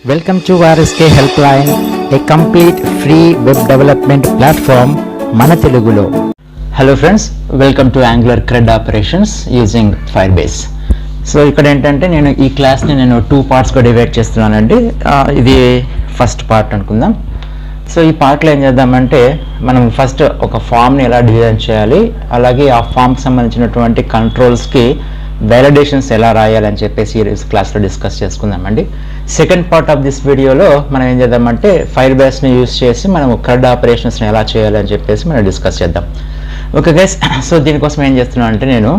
Welcome to RSK Helpline, a complete free web development platform మన తెలుగులో. Hello friends, welcome to Angular CRUD operations using Firebase. So ఇక్కడ ఏంటంటే నేను ఈ క్లాస్ని two పార్ట్స్గా డివైడ్ చేస్తున్నానండి. ఇది ఫస్ట్ పార్ట్ అనుకుందాం. సో ఈ పార్ట్లో ఏం చేద్దామంటే మనం ఫస్ట్ ఒక ఫామ్ని ఎలా డిజైన్ చేయాలి, అలాగే ఆ ఫామ్కి సంబంధించినటువంటి కంట్రోల్స్కి వ్యాలిడేషన్స్ ఎలా రాయాలని చెప్పేసి ఈ క్లాస్లో డిస్కస్ చేసుకుందామండి. సెకండ్ పార్ట్ ఆఫ్ దిస్ వీడియోలో మనం ఏం చేద్దామంటే ఫైర్బేస్ని యూజ్ చేసి మనం క్రెడ్ ఆపరేషన్స్ని ఎలా చేయాలని చెప్పేసి మనం డిస్కస్ చేద్దాం. ఓకే గైస్, సో దీనికోసం ఏం చేస్తున్నాను అంటే నేను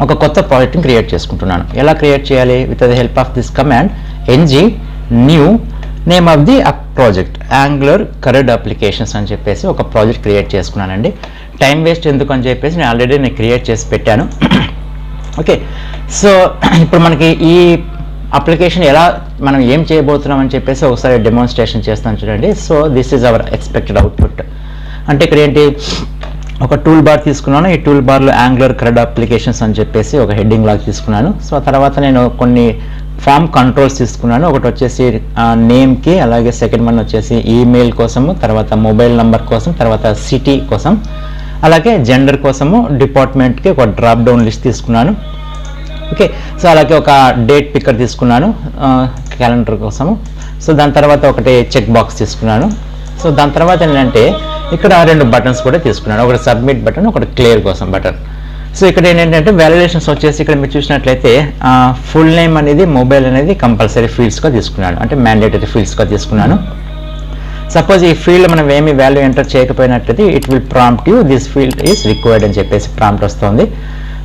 ఒక కొత్త ప్రాజెక్ట్ని క్రియేట్ చేసుకుంటున్నాను. ఎలా క్రియేట్ చేయాలి? With the help of this command ng new name of the project angular cred applications అని చెప్పేసి ఒక ప్రాజెక్ట్ క్రియేట్ చేసుకున్నానండి. టైం వేస్ట్ ఎందుకు అని చెప్పేసి నేను ఆల్రెడీ క్రియేట్ చేసి పెట్టాను. ఓకే, సో ఇప్పుడు మనకి ఈ అప్లికేషన్ ఎలా మనం ఏం చేయబోతున్నాం అని చెప్పేసి ఒకసారి డెమోన్స్ట్రేషన్ చేస్తాను చూడండి. So this is hour expected output. అంటే ఇక్కడ ఏంటి, ఒక టూల్ బార్ తీసుకున్నాను. ఈ టూల్ బార్లో యాంగులర్ క్రెడ్ అప్లికేషన్స్ అని చెప్పేసి ఒక హెడ్డింగ్ లాగా తీసుకున్నాను. సో తర్వాత నేను కొన్ని ఫామ్ కంట్రోల్స్ తీసుకున్నాను. ఒకటి వచ్చేసి నేమ్కి, అలాగే సెకండ్ వన్ వచ్చేసి ఈమెయిల్ కోసము, తర్వాత మొబైల్ నెంబర్ కోసం, తర్వాత సిటీ కోసం, అలాగే జెండర్ కోసము, డిపార్ట్మెంట్కి ఒక డ్రాప్ డౌన్ లిస్ట్ తీసుకున్నాను. ఓకే, సో అలాగే ఒక డేట్ పిక్కర్ తీసుకున్నాను క్యాలెండర్ కోసము. సో దాని తర్వాత ఒకటి చెక్ బాక్స్ తీసుకున్నాను. సో దాని తర్వాత ఏంటంటే ఇక్కడ రెండు బటన్స్ కూడా తీసుకున్నాను. ఒకటి సబ్మిట్ బటన్, ఒకటి క్లియర్ కోసం బటన్. సో ఇక్కడ ఏంటంటే వ్యాలిడేషన్స్ వచ్చేసి ఇక్కడ మీరు చూసినట్లయితే ఫుల్ నేమ్ అనేది, మొబైల్ అనేది కంపల్సరీ ఫీల్డ్స్గా తీసుకున్నాను, అంటే మ్యాండేటరీ ఫీల్డ్స్గా తీసుకున్నాను. సపోజ్ ఈ ఫీల్డ్ మనం ఏమి వాల్యూ ఎంటర్ చేయకపోయినట్లయితే it will prompt you this field is required అని చెప్పేసి ప్రాంప్ట్ వస్తుంది.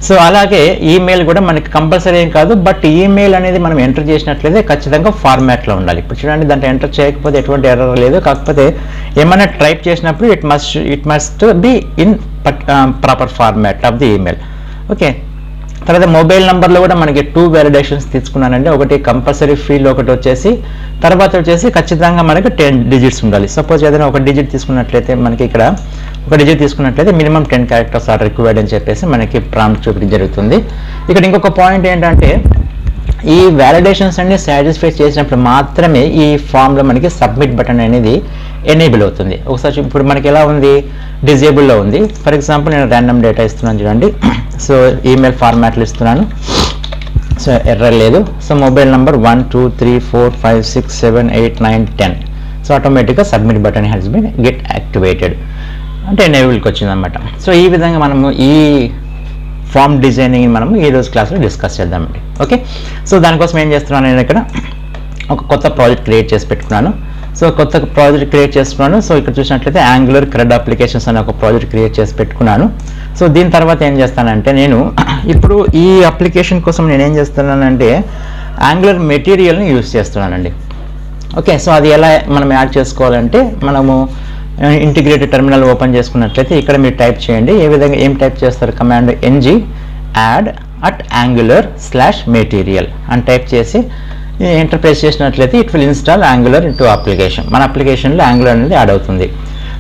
సో అలాగే ఈమెయిల్ కూడా మనకి కంపల్సరీ ఏం కాదు, బట్ ఈమెయిల్ అనేది మనం ఎంటర్ చేసినట్లయితే ఖచ్చితంగా ఫార్మాట్లో ఉండాలి. ఇప్పుడు చూడండి, దాంట్లో ఎంటర్ చేయకపోతే ఎటువంటి ఎర్రర్ లేదు. కాకపోతే ఏమైనా టైప్ చేసినప్పుడు it must be in proper format of the email. Okay, తర్వాత మొబైల్ నెంబర్లో కూడా మనకి 2 వ్యాలిడేషన్స్ తీసుకున్నానండి. ఒకటి కంపల్సరీ ఫీల్డ్, ఒకటి వచ్చేసి తర్వాత వచ్చేసి ఖచ్చితంగా మనకి 10 డిజిట్స్ ఉండాలి. సపోజ్ ఏదైనా ఒక డిజిట్ తీసుకున్నట్లయితే మనకి ఇక్కడ ఒక డిజిట్ తీసుకున్నట్లయితే మినిమం 10 క్యారెక్టర్స్ ఆర్ రిక్వైర్డ్ అని చెప్పేసి మనకి ప్రాంప్ట్ చూపించడం జరుగుతుంది. ఇక్కడ ఇంకొక పాయింట్ ఏంటంటే ఈ వ్యాలిడేషన్స్ అన్ని సాటిస్ఫై చేసినప్పుడు మాత్రమే ఈ ఫామ్లో మనకి సబ్మిట్ బటన్ అనేది ఎనేబుల్ అవుతుంది. ఒకసారి ఇప్పుడు మనకి ఎలా ఉంది, డిజేబుల్లో ఉంది. ఫర్ ఎగ్జాంపుల్ నేను ర్యాండమ్ డేటా ఇస్తున్నాను చూడండి. సో ఈమెయిల్ ఫార్మాట్లు ఇస్తున్నాను. సో ఎర్రర్ లేదు. So mobile number 1 2 3 4 5 6 7 8 9 10. సో ఆటోమేటిక్గా submit button has been get activated, అంటే ఎనేబుల్కి వచ్చిందనమాట. సో ఈ విధంగా మనము ఈ ఫామ్ డిజైనింగ్ మనము ఈ రోజు క్లాస్లో డిస్కస్ చేద్దామండి. ఓకే, సో దానికోసం ఏం చేస్తున్నాను, నేను ఇక్కడ ఒక కొత్త ప్రాజెక్ట్ క్రియేట్ చేసి పెట్టుకున్నాను. సో కొత్త ప్రాజెక్ట్ క్రియేట్ చేసుకున్నాను. సో ఇక్కడ చూసినట్లయితే యాంగులర్ క్రెడ్ అప్లికేషన్స్ అనే ఒక ప్రాజెక్ట్ క్రియేట్ చేసి పెట్టుకున్నాను. సో దీని తర్వాత ఏం చేస్తానంటే నేను ఇప్పుడు ఈ అప్లికేషన్ కోసం నేను ఏం చేస్తున్నానంటే యాంగులర్ మెటీరియల్ని యూజ్ చేస్తున్నానండి. ఓకే, సో అది ఎలా మనం యాడ్ చేసుకోవాలంటే మనము ఇంటిగ్రేటెడ్ టెర్మినల్ ఓపెన్ చేసుకున్నట్లయితే ఇక్కడ మీరు టైప్ చేయండి. ఏ విధంగా ఏం టైప్ చేస్తారు, command ng add at angular/material అని టైప్ చేసి ఎంటర్ ప్రెస్ చేసినట్లయితే it will install angular into application. మన అప్లికేషన్లో యాంగులర్ అనేది యాడ్ అవుతుంది.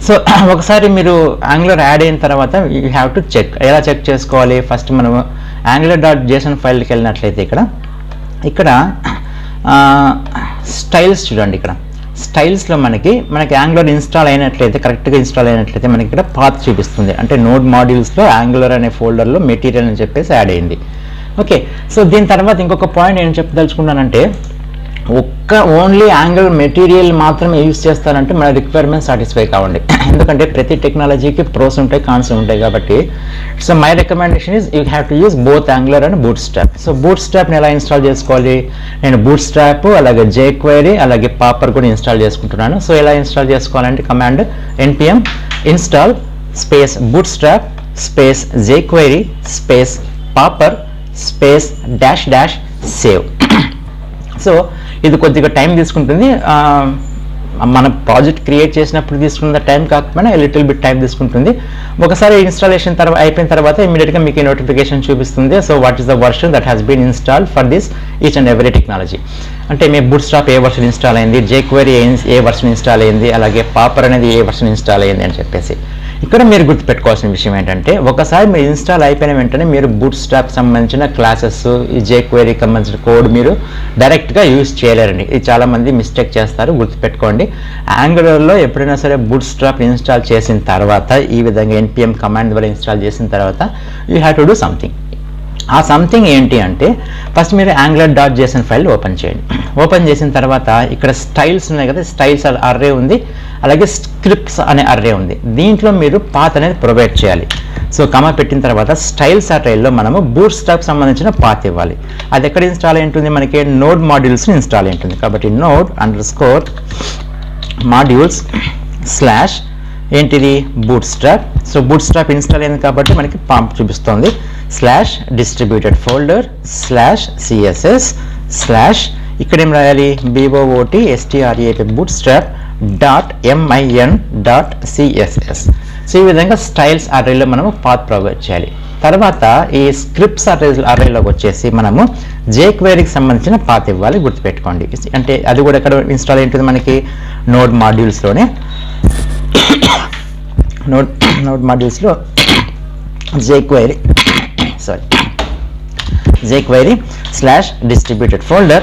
సో ఒకసారి మీరు యాంగులర్ యాడ్ అయిన తర్వాత యూ హ్యావ్ టు చెక్. ఎలా చెక్ చేసుకోవాలి? ఫస్ట్ మనం angular.json ఫైల్కి వెళ్ళినట్లయితే ఇక్కడ స్టైల్స్ చూడండి. ఇక్కడ స్టైల్స్లో మనకి యాంగులర్ ఇన్స్టాల్ అయినట్లయితే, కరెక్ట్గా ఇన్స్టాల్ అయినట్లయితే మనకి ఇక్కడ పాత్ చూపిస్తుంది. అంటే నోడ్ మాడ్యూల్స్లో యాంగులర్ అనే ఫోల్డర్లో మెటీరియల్ అని చెప్పేసి యాడ్ అయింది. ఓకే, సో దీని తర్వాత ఇంకొక పాయింట్ నేను చెప్పదలుచుకున్నానంటే ఓన్లీ యాంగులర్ మెటీరియల్ మాత్రమే యూజ్ చేస్తారంటే మన రిక్వైర్మెంట్ సాటిస్ఫై కావండి. ఎందుకంటే ప్రతి టెక్నాలజీకి ప్రోస్ ఉంటాయి, కాన్స్ ఉంటాయి. కాబట్టి so my recommendation is you have to use both Angular and bootstrap. So బూట్ స్ట్రాప్ని ఎలా ఇన్స్టాల్ చేసుకోవాలి, నేను బూట్ స్ట్రాప్, అలాగే jQuery, అలాగే పాపర్ కూడా ఇన్స్టాల్ చేసుకుంటున్నాను. సో ఎలా ఇన్స్టాల్ చేసుకోవాలంటే command npm install space bootstrap space jQuery space popper space --save. So ఇది కొద్దిగా టైం తీసుకుంటుంది. మన ప్రాజెక్ట్ క్రియేట్ చేసినప్పుడు తీసుకున్న టైం కాకపోయినా లిటిల్ బిట్ టైం తీసుకుంటుంది. ఒకసారి ఇన్స్టాలేషన్ అయిపోయిన తర్వాత ఇమీడియట్గా మీకు ఈ నోటిఫికేషన్ చూపిస్తుంది. So what is the version that has been installed for this each and every technology. అంటే మీ బూట్ స్ట్రాప్ ఏ వర్షన్ ఇన్స్టాల్ అయింది, jQuery ఏ వర్షన్ ఇన్స్టాల్ అయింది, అలాగే పాపర్ అనేది ఏ వర్షన్ ఇన్స్టాల్ అయింది అని చెప్పేసి ఇక్కడ మీరు గుర్తుపెట్టుకోవాల్సిన విషయం ఏంటంటే ఒకసారి మీరు ఇన్స్టాల్ అయిపోయిన వెంటనే మీరు బూట్ స్ట్రాప్ సంబంధించిన క్లాసెస్ ఈ jQuery సంబంధించిన కోడ్ మీరు డైరెక్ట్గా యూజ్ చేయలేరండి. ఇది చాలామంది మిస్టేక్ చేస్తారు, గుర్తుపెట్టుకోండి. యాంగులర్లో ఎప్పుడైనా సరే బూట్ స్ట్రాప్ ఇన్స్టాల్ చేసిన తర్వాత ఈ విధంగా npm కమాండ్ ద్వారా ఇన్స్టాల్ చేసిన తర్వాత you have to do something. ఆ సంథింగ్ ఏంటి అంటే ఫస్ట్ మీరు angular.json ఫైల్ ఓపెన్ చేయండి. ఓపెన్ చేసిన తర్వాత ఇక్కడ స్టైల్స్ ఉన్నాయి కదా, స్టైల్స్ అర్రే ఉంది, అలాగే స్క్రిప్ట్స్ అనే అర్రే ఉంది. దీంట్లో మీరు పాత్ అనేది ప్రొవైడ్ చేయాలి. సో కమా పెట్టిన తర్వాత స్టైల్స్ అర్రేలో మనము బూట్ స్ట్రాప్ సంబంధించిన పాత్ ఇవ్వాలి. అది ఎక్కడ ఇన్స్టాల్ అయి ఉంటుంది, మనకి నోడ్ మాడ్యూల్స్ ఇన్స్టాల్ అయి ఉంటుంది. కాబట్టి node_modules/ ఏంటిది boot strap. So boot strap install అయింది కాబట్టి మనకి పాంప్ చూపిస్తుంది /distributed folder /css/ ఇక్కడ ఏం రాయాలి bootstrap bootstrap.min.css. సో ఈ విధంగా స్టైల్స్ అర్రేలో మనము పాత్ ప్రొవైడ్ చేయాలి. తర్వాత ఈ స్క్రిప్ట్స్ అర్రేలోకి వచ్చేసి మనము jQueryకి సంబంధించిన పాత్ ఇవ్వాలి, గుర్తుపెట్టుకోండి. అంటే అది కూడా ఎక్కడ ఇన్స్టాల్ అయి ఉంటుంది, మనకి నోడ్ మాడ్యూల్స్లోనే నోడ్ మాడ్యూల్స్లో jQuery/distributed folder/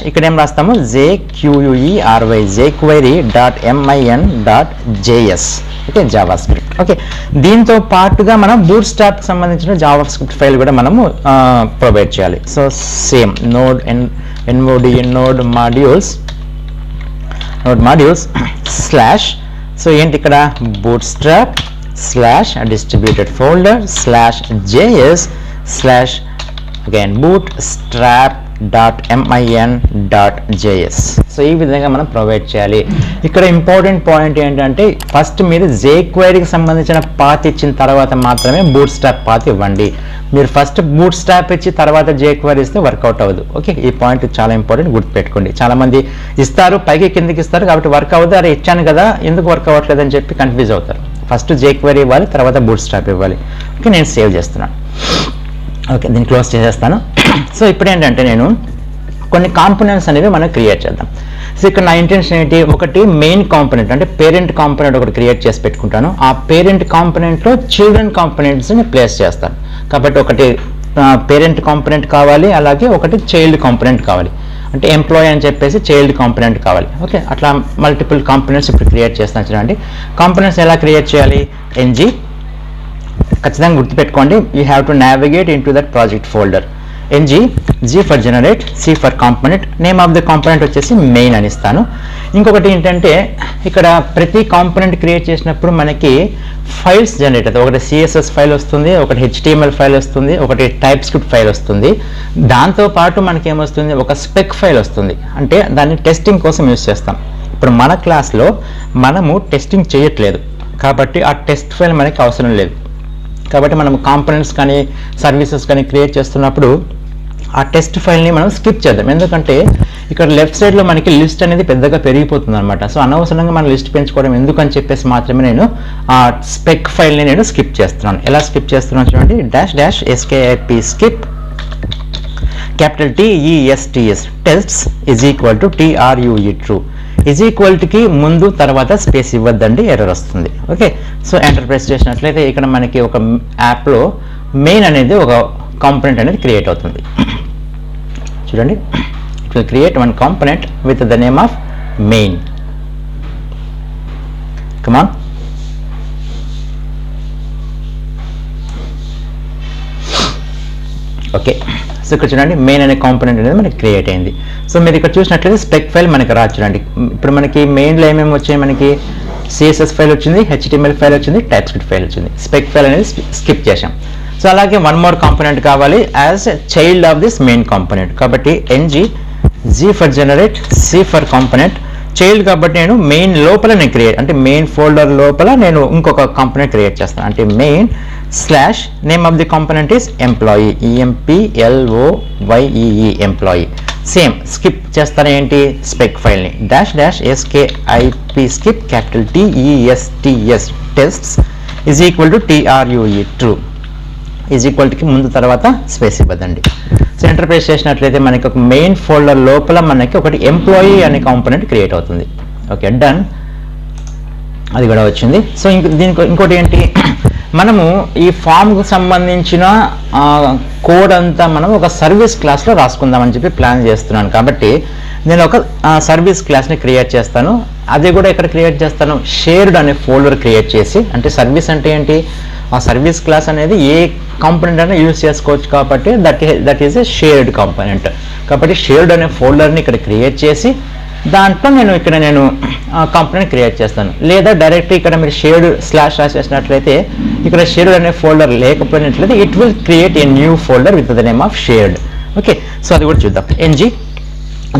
ఇక్కడ ఏం రాస్తాము jQuery.min.js. Okay, Java script. Okay, దీంతో పాటుగా మనం బూట్ స్ట్రాప్ సంబంధించిన జావా స్క్రిప్ట్ ఫైల్ కూడా మనము ప్రొవైడ్ చేయాలి. So same node modules/ so ఏంటి ఇక్కడ bootstrap/distributed folder /js/ again bootstrap.min.js. So ఈ విధంగా మనం ప్రొవైడ్ చేయాలి. ఇక్కడ ఇంపార్టెంట్ పాయింట్ ఏంటంటే ఫస్ట్ మీరు jQueryకి సంబంధించిన పాత్ ఇచ్చిన తర్వాత మాత్రమే బూట్ స్ట్రాప్ పాత్ ఇవ్వండి. మీరు ఫస్ట్ బూట్ స్ట్రాప్ ఇచ్చి తర్వాత jQuery ఇస్తే వర్కౌట్ అవ్వదు. ఓకే, ఈ పాయింట్ చాలా ఇంపార్టెంట్, గుర్తుపెట్టుకోండి. చాలామంది ఇస్తారు, పైకి కిందకి ఇస్తారు, కాబట్టి వర్క్ అవ్వదు. అరే ఇచ్చాను కదా ఎందుకు వర్క్ అవ్వట్లేదు అని చెప్పి కన్ఫ్యూజ్ అవుతారు. ఫస్ట్ jQuery ఇవ్వాలి, తర్వాత బూట్ స్ట్రాప్ ఇవ్వాలి. ఓకే, నేను సేవ్ చేస్తున్నాను. ఓకే, దీన్ని క్లోజ్ చేసేస్తాను. సో ఇప్పుడు ఏంటంటే నేను కొన్ని కాంపోనెంట్స్ అనేవి మనం క్రియేట్ చేద్దాం. సో ఇక్కడ నా ఇంటెన్షన్ ఏంటి, ఒకటి మెయిన్ కాంపోనెంట్ అంటే పేరెంట్ కాంపోనెంట్ ఒకటి క్రియేట్ చేసి పెట్టుకుంటాను. ఆ పేరెంట్ కాంపోనెంట్లో చిల్డ్రన్ కాంపోనెంట్స్ని ప్లేస్ చేస్తాను. కాబట్టి ఒకటి పేరెంట్ కాంపోనెంట్ కావాలి, అలాగే ఒకటి చైల్డ్ కాంపోనెంట్ కావాలి. అంటే ఎంప్లాయీ అని చెప్పేసి చైల్డ్ కాంపోనెంట్ కావాలి. ఓకే, అట్లా మల్టిపుల్ కాంపోనెంట్స్ ఇప్పుడు క్రియేట్ చేస్తాను. చూడండి, కాంపోనెంట్స్ ఎలా క్రియేట్ చేయాలి, ng ఖచ్చితంగా గుర్తుపెట్టుకోండి, you have to navigate in to that project folder. g for generate, c for component, name of the component వచ్చేసి మెయిన్ అని ఇస్తాను. ఇంకొకటి ఏంటంటే ఇక్కడ ప్రతి కాంపోనెంట్ క్రియేట్ చేసినప్పుడు మనకి ఫైల్స్ జనరేట్ అవుతాయి. ఒకటి CSS ఫైల్ వస్తుంది, ఒకటి HTML ఫైల్ వస్తుంది, ఒకటి టైప్ స్క్రిప్ట్ ఫైల్ వస్తుంది. దాంతోపాటు మనకి ఏమొస్తుంది, ఒక స్పెక్ ఫైల్ వస్తుంది. అంటే దాన్ని టెస్టింగ్ కోసం యూజ్ చేస్తాం. ఇప్పుడు మన క్లాస్లో మనము టెస్టింగ్ చేయట్లేదు కాబట్టి ఆ టెస్ట్ ఫైల్ మనకి అవసరం లేదు. కాబట్టి మనం కాంపోనెంట్స్ కానీ సర్వీసెస్ కానీ క్రియేట్ చేస్తున్నప్పుడు ఆ టెస్ట్ ఫైల్ని మనం స్కిప్ చేద్దాం. ఎందుకంటే ఇక్కడ లెఫ్ట్ సైడ్లో మనకి లిస్ట్ అనేది పెద్దగా పెరిగిపోతుంది అనమాట. సో అనవసరంగా మనం లిస్ట్ పెంచుకోవడం ఎందుకని చెప్పేసి మాత్రమే నేను ఆ స్పెక్ ఫైల్ని నేను స్కిప్ చేస్తున్నాను. ఎలా స్కిప్ చేస్తున్నాను చూడండి, --skip skip TESTS tests is equal to TRUE true is equal to కి ముందు తర్వాత స్పేస్ ఇవ్వద్దండి, ఎర్రర్ వస్తుంది. ఓకే, సో ఎంటర్ ప్రెస్ చేసినట్లయితే ఇక్కడ మనకి ఒక యాప్లో మెయిన్ అనేది ఒక కాంపోనెంట్ అనేది క్రియేట్ అవుతుంది. చూడండి, it will create one component with the name of main. Come on, okay. So ఇక్కడ చూడండి, మెయిన్ అనే కాంపోనెంట్ అనేది మనకి క్రియేట్ అయింది. సో మీరు ఇక్కడ చూసినట్లయితే స్పెక్ ఫైల్ మనకి రా. చూడండి, ఇప్పుడు మనకి మెయిన్లో ఏమేమి వచ్చాయి, మనకి CSS ఫైల్ వచ్చింది, HTML ఫైల్ వచ్చింది, టైప్ స్క్రిప్ట్ ఫైల్ వచ్చింది. స్పెక్ ఫైల్ అనేది స్కిప్ చేసాం. సో అలాగే వన్ మోర్ కాంపోనెంట్ కావాలి as child of this main component. కాబట్టి g for generate, c for component, child కాబట్టి నేను మెయిన్ లోపల నేను క్రియేట్ అంటే మెయిన్ ఫోల్డర్ లోపల నేను ఇంకొక కాంపోనెంట్ క్రియేట్ చేస్తాను. అంటే main slash name of the component is employee, EMPLOYEE employee. Same skip చేస్తాను ఏంటి, స్పెక్ ఫైల్ని --skip skip TESTS tests is equal to TRUE true is equal to కి ముందు తర్వాత స్పేస్ ఇవ్వదండి. సో ఎంటర్ ప్రెస్ చేసినట్లయితే మనకి ఒక మెయిన్ ఫోల్డర్ లోపల మనకి ఒకటి ఎంప్లాయీ అనే కాంపోనెంట్ క్రియేట్ అవుతుంది. Okay, done. అది కూడా వచ్చింది. సో దీనికి ఇంకోటి ఏంటి, మనము ఈ ఫామ్కు సంబంధించిన కోడ్ అంతా మనం ఒక సర్వీస్ క్లాస్లో రాసుకుందామని చెప్పి ప్లాన్ చేస్తున్నాను. కాబట్టి నేను ఒక సర్వీస్ క్లాస్ని క్రియేట్ చేస్తాను. అది కూడా ఎక్కడ క్రియేట్ చేస్తాను, షేర్డ్ అనే ఫోల్డర్ క్రియేట్ చేసి, అంటే సర్వీస్ అంటే ఏంటి, ఆ సర్వీస్ క్లాస్ అనేది ఏ కాంపోనెంట్ అయినా యూజ్ చేసుకోవచ్చు కాబట్టి that is a shared component. కాబట్టి షేర్డ్ అనే ఫోల్డర్ని ఇక్కడ క్రియేట్ చేసి దాంట్లో నేను కాంపోనెంట్ క్రియేట్ చేస్తాను. లేదా డైరెక్ట్ ఇక్కడ మీరు షేర్డ్ స్లాష్ రాసేసినట్లయితే ఇక్కడ షేర్డ్ అనే ఫోల్డర్ లేకపోయినట్లయితే it will create a new folder with the name of shared. Okay, so అది కూడా చూద్దాం.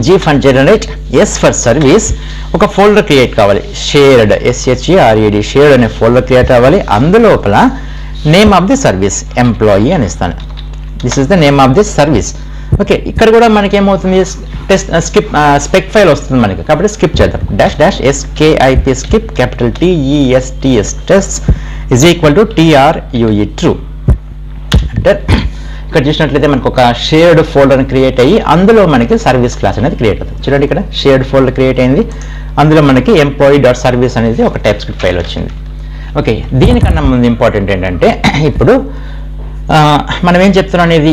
G for generate, S for service, ఒక ఫోల్డర్ క్రియేట్ కావాలి, షేర్డ్, SHERED, షేర్డ్ అనే ఫోల్డర్ క్రియేట్ అవ్వాలి. అందులోపల name of the service employee అని ఇస్తాను. This is the name of the service. Okay, ఇక్కడ కూడా మనకి ఏమవుతుంది, టెస్ట్ స్పెక్ ఫైల్ వస్తుంది మనకి. కాబట్టి స్కిప్ చేద్దాం. -skip skip capital TESTS test is equal to TRUE true. అంటే ఇక్కడ చూసినట్లయితే మనకు ఒక షేర్డ్ ఫోల్డర్ క్రియేట్ అయ్యి అందులో మనకి సర్వీస్ క్లాస్ అనేది క్రియేట్ అవుతుంది. చూడండి, ఇక్కడ షేర్డ్ ఫోల్డర్ క్రియేట్ అయింది, అందులో మనకి employee.service అనేది ఒక టైప్ స్క్రిప్ట్ ఫైల్ వచ్చింది. ఓకే, దీనికన్నా ముందు ఇంపార్టెంట్ ఏంటంటే ఇప్పుడు మనం ఏం చెప్తున్నాం అనేది,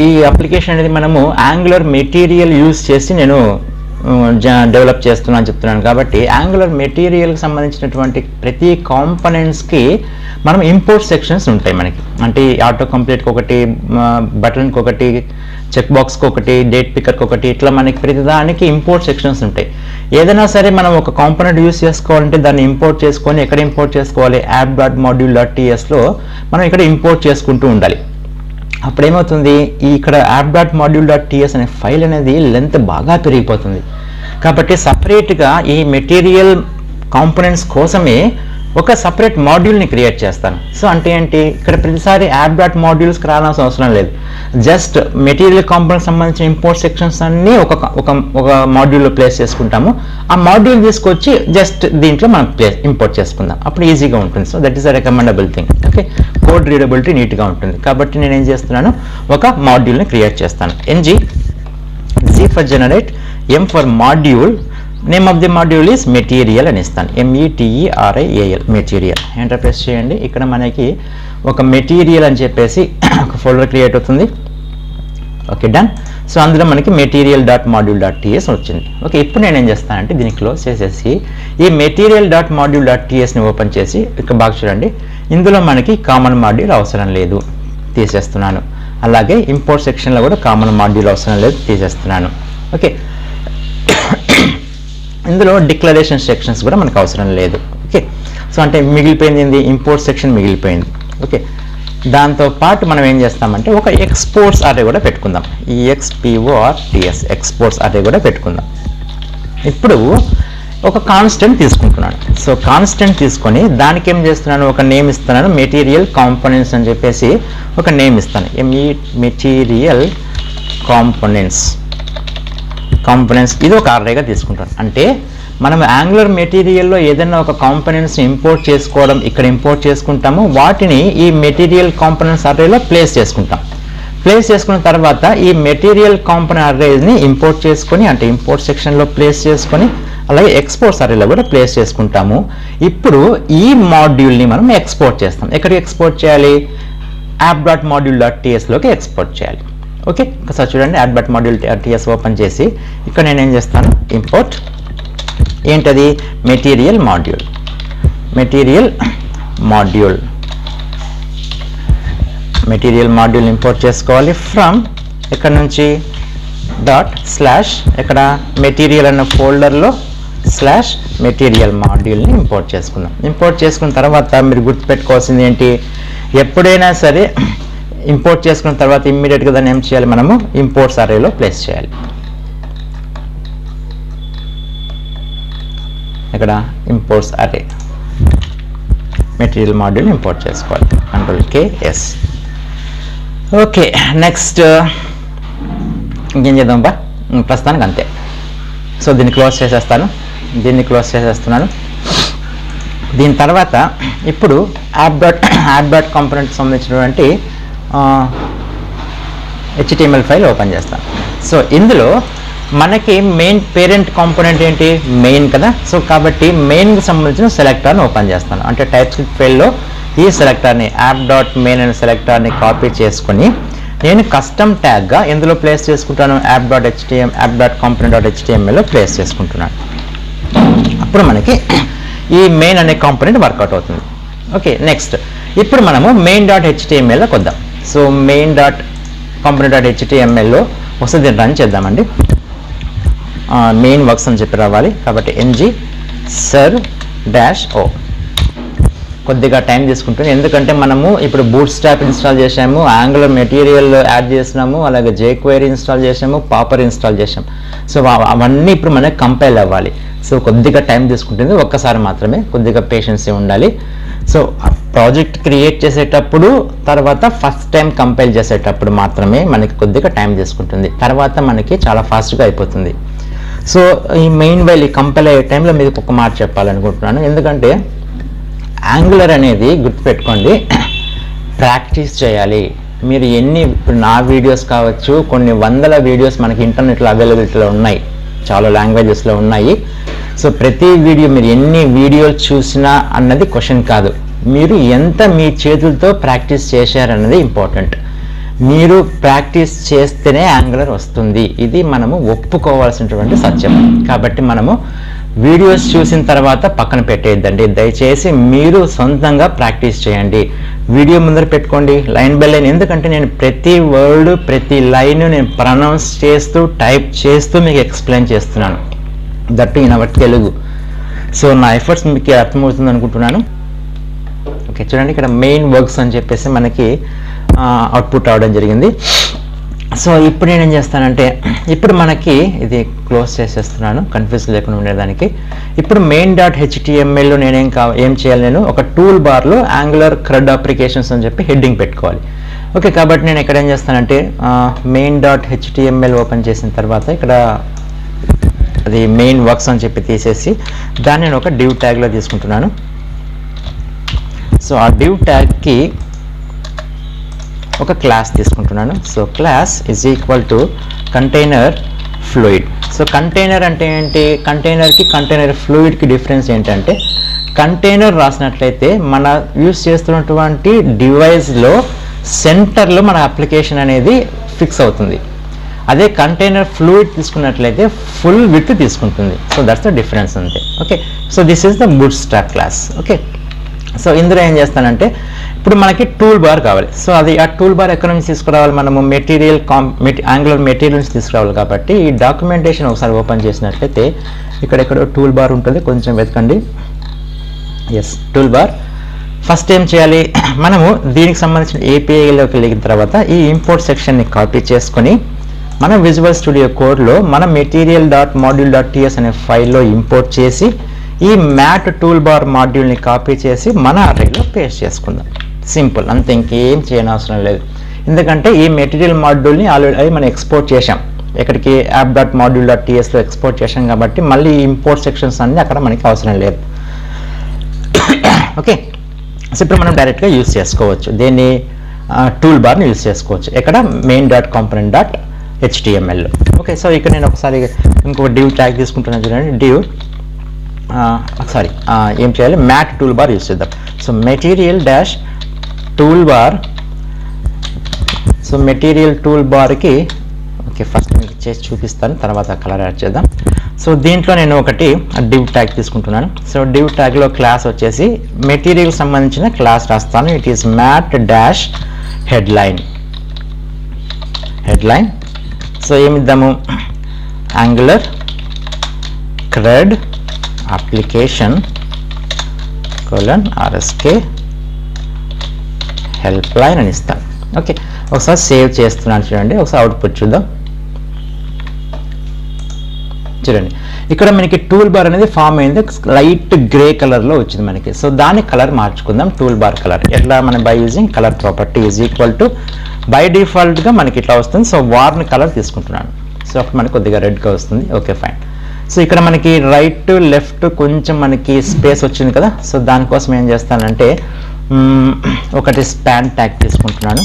ఈ అప్లికేషన్ అనేది మనము యాంగులర్ మెటీరియల్ యూజ్ చేసి నేను డెవలప్ చేస్తున్నాను అని చెప్తున్నాను. కాబట్టి యాంగులర్ మెటీరియల్కి సంబంధించినటువంటి ప్రతి కాంపోనెంట్స్కి మనం ఇంపోర్ట్ సెక్షన్స్ ఉంటాయి మనకి. అంటే ఆటో కంప్లీట్కి ఒకటి, బటన్కి ఒకటి, చెక్ బాక్స్కి ఒకటి, డేట్ పికర్కి ఒకటి, ఇట్లా మనకి ప్రతిదానికి ఇంపోర్ట్ సెక్షన్స్ ఉంటాయి. ఏదైనా సరే మనం ఒక కాంపోనెంట్ యూజ్ చేసుకోవాలంటే దాన్ని ఇంపోర్ట్ చేసుకొని ఎక్కడ ఇంపోర్ట్ చేసుకోవాలి, app.module.tsలో మనం ఇక్కడ ఇంపోర్ట్ చేసుకుంటూ ఉండాలి. అప్పుడు ఏమవుతుంది, ఇక్కడ app.module.ts అనే ఫైల్ అనేది లెంత్ బాగా పెరిగిపోతుంది. కాబట్టి సపరేట్గా ఈ మెటీరియల్ కాంపోనెంట్స్ కోసమే ఒక సపరేట్ మాడ్యూల్ని క్రియేట్ చేస్తాను. సో అంటే ఏంటి, ఇక్కడ ప్రతిసారి app.modules రావాల్సిన అవసరం లేదు. జస్ట్ మెటీరియల్ కాంపోనెంట్స్ సంబంధించిన ఇంపోర్ట్ సెక్షన్స్ అన్నీ ఒక మాడ్యూల్లో ప్లేస్ చేసుకుంటాము. ఆ మాడ్యూల్ తీసుకొచ్చి జస్ట్ దీంట్లో మనం ఇంపోర్ట్ చేసుకుందాం. అప్పుడు ఈజీగా ఉంటుంది. So that is a recommendable thing. Okay, code readability నీట్గా ఉంటుంది. కాబట్టి నేను ఏం చేస్తున్నాను, ఒక మాడ్యూల్ని క్రియేట్ చేస్తాను. G for generate, M for module, name of the module is material అని ఇస్తాను. METERIAL material. ఎంటర్ ప్రెస్ చేయండి. ఇక్కడ మనకి ఒక మెటీరియల్ అని చెప్పేసి ఒక ఫోల్డర్ క్రియేట్ అవుతుంది. Okay, done. సో అందులో మనకి material.module.ts వచ్చింది. ఓకే, ఇప్పుడు నేను ఏం చేస్తానంటే దీన్ని క్లోజ్ చేసేసి ఈ material.module.tsని ఓపెన్ చేసి ఇక్కడ బాగా చూడండి, ఇందులో మనకి కామన్ మాడ్యూల్ అవసరం లేదు, తీసేస్తున్నాను. అలాగే ఇంపోర్ట్ సెక్షన్లో కూడా కామన్ మాడ్యూల్ అవసరం లేదు, తీసేస్తున్నాను. ఓకే, ఇందులో డిక్లరేషన్ సెక్షన్స్ కూడా మనకు అవసరం లేదు. ఓకే, సో అంటే మిగిలిపోయింది ఏంది, ఇంపోర్ట్ సెక్షన్ మిగిలిపోయింది. ఓకే, దాంతో పాటు మనం ఏం చేస్తామంటే ఒక ఎక్స్పోర్ట్స్ అర్రే కూడా పెట్టుకుందాం. EXPORTS ఎక్స్పోర్ట్స్ అర్రే కూడా పెట్టుకుందాం. ఇప్పుడు ఒక కాన్స్టెంట్ తీసుకుంటున్నాను. సో కాన్స్టెంట్ తీసుకొని దానికి ఏం చేస్తున్నాను, ఒక నేమ్ ఇస్తున్నాను, మెటీరియల్ కాంపోనెంట్స్ అని చెప్పేసి ఒక నేమ్ ఇస్తాను. మెటీరియల్ కాంపోనెంట్స్ ఇది ఒక అర్రేగా తీసుకుంటాను. అంటే మనం యాంగులర్ మెటీరియల్లో ఏదైనా ఒక కాంపోనెంట్స్ని ఇంపోర్ట్ చేసుకోవడం, ఇక్కడ ఇంపోర్ట్ చేసుకుంటాము, వాటిని ఈ మెటీరియల్ కాంపోనెంట్స్ అర్రేలో ప్లేస్ చేసుకుంటాం. ప్లేస్ చేసుకున్న తర్వాత ఈ మెటీరియల్ కాంపోనెంట్ అర్రేని ఇంపోర్ట్ చేసుకొని, అంటే ఇంపోర్ట్ సెక్షన్లో ప్లేస్ చేసుకొని, అలాగే ఎక్స్పోర్ట్స్ అర్రేలో కూడా ప్లేస్ చేసుకుంటాము. ఇప్పుడు ఈ మాడ్యూల్ని మనం ఎక్స్పోర్ట్ చేస్తాం. ఎక్కడికి ఎక్స్పోర్ట్ చేయాలి, app.module.tsలోకి ఎక్స్పోర్ట్ చేయాలి. ఓకే, ఒకసారి చూడండి, app.module.ts ఓపెన్ చేసి ఇక్కడ నేను ఏం చేస్తాను, ఇంపోర్ట్ ఏంటది, మెటీరియల్ మాడ్యూల్ ఇంపోర్ట్ చేసుకోవాలి. ఫ్రమ్ ఇక్కడ నుంచి // ఇక్కడ మెటీరియల్ అన్న ఫోల్డర్లో /మెటీరియల్ మాడ్యూల్ని ఇంపోర్ట్ చేసుకుందాం. ఇంపోర్ట్ చేసుకున్న తర్వాత మీరు గుర్తుపెట్టుకోవాల్సింది ఏంటి, ఎప్పుడైనా సరే ఇంపోర్ట్ చేసుకున్న తర్వాత ఇమ్మీడియట్గా దాన్ని ఏం చేయాలి, మనము ఇంపోర్ట్స్ అర్రేలో ప్లేస్ చేయాలి. ఇక్కడ imports array material module import చేసుకోవాలి. Ctrl+K+S. ఓకే, నెక్స్ట్ ఇంకేం చేద్దాం బా, ప్రస్తుతానికి అంతే. సో దీన్ని క్లోజ్ చేసేస్తున్నాను. దీని తర్వాత ఇప్పుడు యాప్ కాంపోనెంట్కి సంబంధించినటువంటి HTML ఫైల్ ఓపెన్ చేస్తాను. సో ఇందులో మనకి మెయిన్ పేరెంట్ కాంపోనెంట్ ఏంటి, మెయిన్ కదా. సో కాబట్టి మెయిన్కి సంబంధించిన సెలెక్టర్ని ఓపెన్ చేస్తాను. అంటే టైప్ స్క్రిప్ట్ ఫైల్లో ఈ సెలెక్టర్ని యాప్ డాట్ మెయిన్ అనే సెలెక్టర్ని కాపీ చేసుకొని నేను కస్టమ్ ట్యాగ్గా ఎందులో ప్లేస్ చేసుకుంటాను, app dot HTM app dot component dot హెచ్టిఎంఎల్లో ప్లేస్ చేసుకుంటున్నాను. అప్పుడు మనకి ఈ మెయిన్ అనే కాంపోనెంట్ వర్కౌట్ అవుతుంది. ఓకే, నెక్స్ట్ ఇప్పుడు మనము మెయిన్ డాట్ హెచ్టిఎంఎల్లోకి వద్దాం. So main dot component dot హెచ్టిఎంఎల్లో ఒకసారి దీన్ని రన్ చేద్దామండి. మెయిన్ వర్క్స్ అని చెప్పి రావాలి. కాబట్టి ఎన్జీ సర్ డాష్ ఓ కొద్దిగా టైం తీసుకుంటుంది, ఎందుకంటే మనము ఇప్పుడు బూట్ స్ట్రాప్ ఇన్స్టాల్ చేసాము, యాంగులర్ మెటీరియల్ యాడ్ చేసినాము, అలాగే జేక్వైరీ ఇన్స్టాల్ చేసాము, పాపర్ ఇన్స్టాల్ చేసాము. సో అవన్నీ ఇప్పుడు మనకి కంపైల్ అవ్వాలి. సో కొద్దిగా టైం తీసుకుంటుంది, ఒక్కసారి మాత్రమే, కొద్దిగా పేషెన్సీ ఉండాలి. సో ప్రాజెక్ట్ క్రియేట్ చేసేటప్పుడు తర్వాత ఫస్ట్ టైం కంపైల్ చేసేటప్పుడు మాత్రమే మనకి కొద్దిగా టైం తీసుకుంటుంది, తర్వాత మనకి చాలా ఫాస్ట్గా అయిపోతుంది. సో ఈ మెయిన్ వైల్ ఈ కంపైల్ అయ్యే టైంలో మీకు ఒక మాట చెప్పాలనుకుంటున్నాను, ఎందుకంటే యాంగులర్ అనేది గుర్తుపెట్టుకోండి, ప్రాక్టీస్ చేయాలి. మీరు ఇప్పుడు నా వీడియోస్ కావచ్చు, కొన్ని వందల వీడియోస్ మనకి ఇంటర్నెట్లో అవైలబిలిటీలో ఉన్నాయి, చాలా లాంగ్వేజెస్లో ఉన్నాయి. సో ప్రతి వీడియో మీరు ఎన్ని వీడియోలు చూసినా అన్నది క్వశ్చన్ కాదు, మీరు ఎంత మీ చేతులతో ప్రాక్టీస్ చేశారన్నది ఇంపార్టెంట్. మీరు ప్రాక్టీస్ చేస్తేనే యాంగులర్ వస్తుంది, ఇది మనము ఒప్పుకోవాల్సినటువంటి సత్యం. కాబట్టి మనము వీడియోస్ చూసిన తర్వాత పక్కన పెట్టేద్దండి, దయచేసి మీరు సొంతంగా ప్రాక్టీస్ చేయండి. వీడియో ముందర పెట్టుకోండి లైన్ బై లైన్, ఎందుకంటే నేను ప్రతి వర్డ్ ప్రతి లైన్ నేను ప్రొనౌన్స్ చేస్తూ టైప్ చేస్తూ మీకు ఎక్స్ప్లెయిన్ చేస్తున్నాను, that in our Telugu. So నా ఎఫర్ట్స్ మీకు అర్థమవుతుంది అనుకుంటున్నాను. ఓకే, చూడండి ఇక్కడ మెయిన్ వర్క్స్ అని చెప్పేసి మనకి అవుట్పుట్ అవడం జరిగింది. సో ఇప్పుడు నేనేం చేస్తానంటే, ఇప్పుడు మనకి ఇది క్లోజ్ చేసేస్తున్నాను కన్ఫ్యూజ్ లేకుండా ఉండేదానికి. ఇప్పుడు మెయిన్ డాట్ హెచ్టిఎంఎల్లో నేనేం ఏం చేయాలి, నేను ఒక టూల్ బార్లో యాంగులర్ క్రెడ్ అప్లికేషన్స్ అని చెప్పి హెడ్డింగ్ పెట్టుకోవాలి. ఓకే, కాబట్టి నేను ఇక్కడ ఏం చేస్తానంటే మెయిన్ డాట్ హెచ్టిఎంఎల్ ఓపెన్ చేసిన తర్వాత ఇక్కడ అది మెయిన్ వర్క్స్ అని చెప్పి తీసేసి దాన్ని నేను ఒక డివ్ ట్యాగ్లో తీసుకుంటున్నాను. సో ఆ డివ్ ట్యాగ్కి ఒక క్లాస్ తీసుకుంటున్నాను. So class is equal to container fluid. So container అంటే ఏంటి, కంటైనర్కి కంటైనర్ ఫ్లూయిడ్కి డిఫరెన్స్ ఏంటంటే, కంటైనర్ రాసినట్లయితే మన యూస్ చేస్తున్నటువంటి డివైస్లో సెంటర్లో మన అప్లికేషన్ అనేది ఫిక్స్ అవుతుంది. అదే కంటైనర్ ఫ్లూయిడ్ తీసుకున్నట్లయితే ఫుల్ విడ్త్ తీసుకుంటుంది. సో దట్స్ ద డిఫరెన్స్ అంతే. Okay, so this is the boot strap class. Okay, so ఇందులో ఏం చేస్తానంటే ఇప్పుడు మనకి టూల్ బార్ కావాలి. సో అది ఆ టూల్ బార్ ఎక్కడ నుంచి తీసుకురావాలి, మనము యాంగులర్ మెటీరియల్ నుంచి తీసుకురావాలి. కాబట్టి ఈ డాక్యుమెంటేషన్ ఒకసారి ఓపెన్ చేసినట్లయితే ఇక్కడెక్కడో టూల్ బార్ ఉంటుంది, కొంచెం వెతకండి. Yes, tool bar. ఫస్ట్ ఏం చేయాలి, మనము దీనికి సంబంధించిన ఏపీఐలోకి వెళ్ళిన తర్వాత ఈ ఇంపోర్ట్ సెక్షన్ని కాపీ చేసుకొని మన విజువల్ స్టూడియో కోడ్లో మన material dot module dot TS అనే ఫైల్లో ఇంపోర్ట్ చేసి ఈ మ్యాట్ టూల్ బార్ మాడ్యూల్ని కాపీ చేసి మన అరేలో పేస్ట్ చేసుకుందాం. సింపుల్, అంతే, ఇంకేం చేయనవసరం లేదు. ఎందుకంటే ఈ మెటీరియల్ మాడ్యూల్ని ఆల్రెడీ మనం ఎక్స్పోర్ట్ చేసాం, ఎక్కడికి యాప్ డాట్ మాడ్యూల్ డాట్ టీఎస్లో ఎక్స్పోర్ట్ చేసాం. కాబట్టి మళ్ళీ ఇంపోర్ట్ సెక్షన్స్ అన్నీ అక్కడ మనకి అవసరం లేదు. ఓకే, సో ఇప్పుడు మనం డైరెక్ట్గా యూస్ చేసుకోవచ్చు దీన్ని, టూల్ బార్ని యూస్ చేసుకోవచ్చు ఎక్కడ, main dot component dot HTML. Okay, so ఇక్కడ నేను ఒకసారి ఇంకొక డివ్ ట్యాగ్ తీసుకుంటున్నాను. చూడండి, డివ్ సారీ ఏం చేయాలి, మ్యాట్ టూల్ బార్ యూస్ చేద్దాం. So material dash toolbar. So material టూల్ బార్కి ఓకే ఫస్ట్ మీకు చేసి చూపిస్తాను, తర్వాత కలర్ యాడ్ చేద్దాం. సో దీంట్లో నేను ఒకటి డివ్ ట్యాగ్ తీసుకుంటున్నాను. సో డివ్ ట్యాగ్లో క్లాస్ వచ్చేసి మెటీరియల్ సంబంధించిన క్లాస్ రాస్తాను. It is mat dash headline. So ఏమిద్దాము, Angular CRUD application RSK helpline అని ఇస్తాను. ఓకే, ఒకసారి సేవ్ చేస్తున్నాను. చూడండి, ఒకసారి అవుట్పుట్ చూద్దాం. చూడండి, ఇక్కడ మనకి టూల్ బార్ అనేది ఫామ్ అయింది, లైట్ గ్రే కలర్లో వచ్చింది మనకి. సో దాని కలర్ మార్చుకుందాం, టూల్ బార్ కలర్. ఎట్లా, మనం by using colour property is equal to buy డిఫాల్ట్గా మనకి ఇట్లా వస్తుంది. సో వార్న్ కలర్ తీసుకుంటున్నాను. సో అప్పుడు మనకి కొద్దిగా రెడ్గా వస్తుంది. Okay, fine. సో ఇక్కడ మనకి రైట్ లెఫ్ట్ కొంచెం మనకి స్పేస్ వచ్చింది కదా. సో దానికోసం ఏం చేస్తానంటే ఒకటి స్పాన్ ట్యాగ్ తీసుకుంటున్నాను.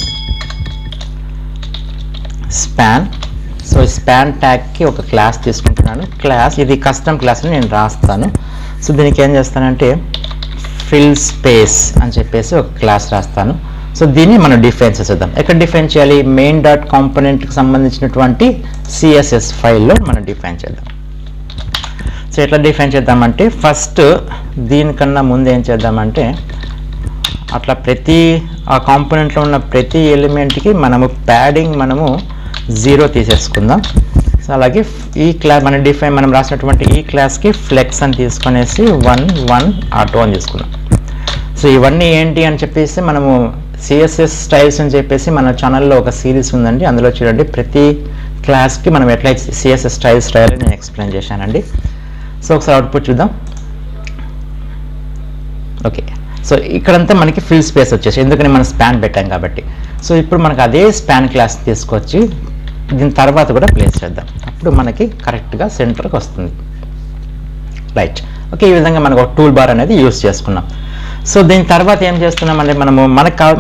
సో స్పాన్ ట్యాగ్కి ఒక క్లాస్ తీసుకుంటున్నాను. క్లాస్ ఇది కస్టమ్ క్లాస్ని నేను రాస్తాను. సో దీనికి ఏం చేస్తానంటే ఫిల్ స్పేస్ అని చెప్పేసి ఒక క్లాస్ రాస్తాను. సో దీన్ని మనం డిఫైన్ చేసేద్దాం. ఎక్కడ డిఫైన్ చేయాలి? మెయిన్ డాట్ కాంపోనెంట్కి సంబంధించినటువంటి సిఎస్ఎస్ ఫైల్లో మనం డిఫైన్ చేద్దాం. సో ఎట్లా డిఫైన్ చేద్దామంటే ఫస్ట్ దీనికన్నా ముందు ఏం చేద్దామంటే అట్లా ప్రతి ఆ కాంపోనెంట్లో ఉన్న ప్రతి ఎలిమెంట్కి మనము ప్యాడింగ్ 0 తీసేసుకుందాం. సో అలాగే ఈ క్లాస్ మనం రాసినటువంటి ఈ క్లాస్కి ఫ్లెక్స్ అని తీసుకునేసి 1 1 ఆటో అని తీసుకుందాం. సో ఇవన్నీ ఏంటి అని చెప్పేసి మనము సిఎస్ఎస్ స్టైల్స్ అని చెప్పేసి మన ఛానల్లో ఒక సిరీస్ ఉందండి. అందులో చూడండి ప్రతి క్లాస్కి మనం ఎట్లా సిఎస్ఎస్ స్టైల్స్ రాయాలని నేను ఎక్స్ప్లెయిన్ చేశానండి. సో ఒకసారి అవుట్పుట్ చూద్దాం. ఓకే, సో ఇక్కడంతా మనకి ఫిల్ స్పేస్ వచ్చేసి ఎందుకని మనం స్పాన్ పెట్టాం కాబట్టి. సో ఇప్పుడు మనకు అదే స్పాన్ క్లాస్ తీసుకొచ్చి దీని తర్వాత కూడా ప్లేస్ చేద్దాం. అప్పుడు మనకి కరెక్ట్గా సెంటర్కి వస్తుంది. రైట్, ఓకే, ఈ విధంగా మనకు ఒక టూల్ బార్ అనేది యూస్ చేసుకున్నాం. సో దీని తర్వాత ఏం చేస్తున్నామంటే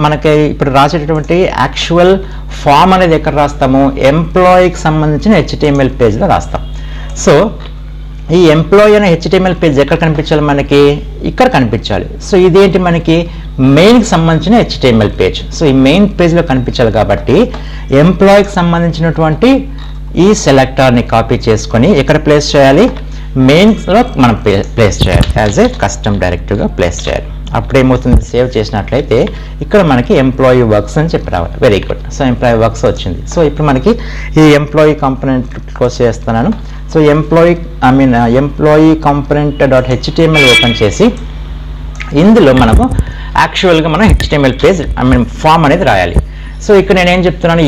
మనకి ఇప్పుడు రాసేటటువంటి యాక్చువల్ ఫామ్ అనేది ఎక్కడ రాస్తాము? ఎంప్లాయీకి సంబంధించిన HTML పేజ్లో రాస్తాం. సో ఈ ఎంప్లాయీ అనే HTML పేజ్ ఎక్కడ కనిపించాలి? మనకి ఇక్కడ కనిపించాలి. సో ఇదేంటి? మనకి మెయిన్కి సంబంధించిన HTML పేజ్. సో ఈ మెయిన్ పేజ్లో కనిపించాలి కాబట్టి ఎంప్లాయీకి సంబంధించినటువంటి ఈ సెలెక్టర్ని కాపీ చేసుకొని ఎక్కడ ప్లేస్ చేయాలి? మెయిన్స్లో మనం ప్లేస్ చేయాలి. యాజ్ ఏ కస్టమ్ డైరెక్టివ్గా ప్లేస్ చేయాలి. అప్పుడు ఏమవుతుంది? సేవ్ చేసినట్లయితే ఇక్కడ మనకి ఎంప్లాయీ వర్క్స్ అని చెప్పి రావాలి. Very good. So employee works వచ్చింది. సో ఇప్పుడు మనకి ఈ ఎంప్లాయీ కాంపోనెంట్ క్లోజ్ చేస్తున్నాను. So employee component .html open చేసి ఇందులో మనము యాక్చువల్గా మనం HTML పేజ్ ఫామ్ అనేది రాయాలి. సో ఇక్కడ నేను ఏం చెప్తున్నాను,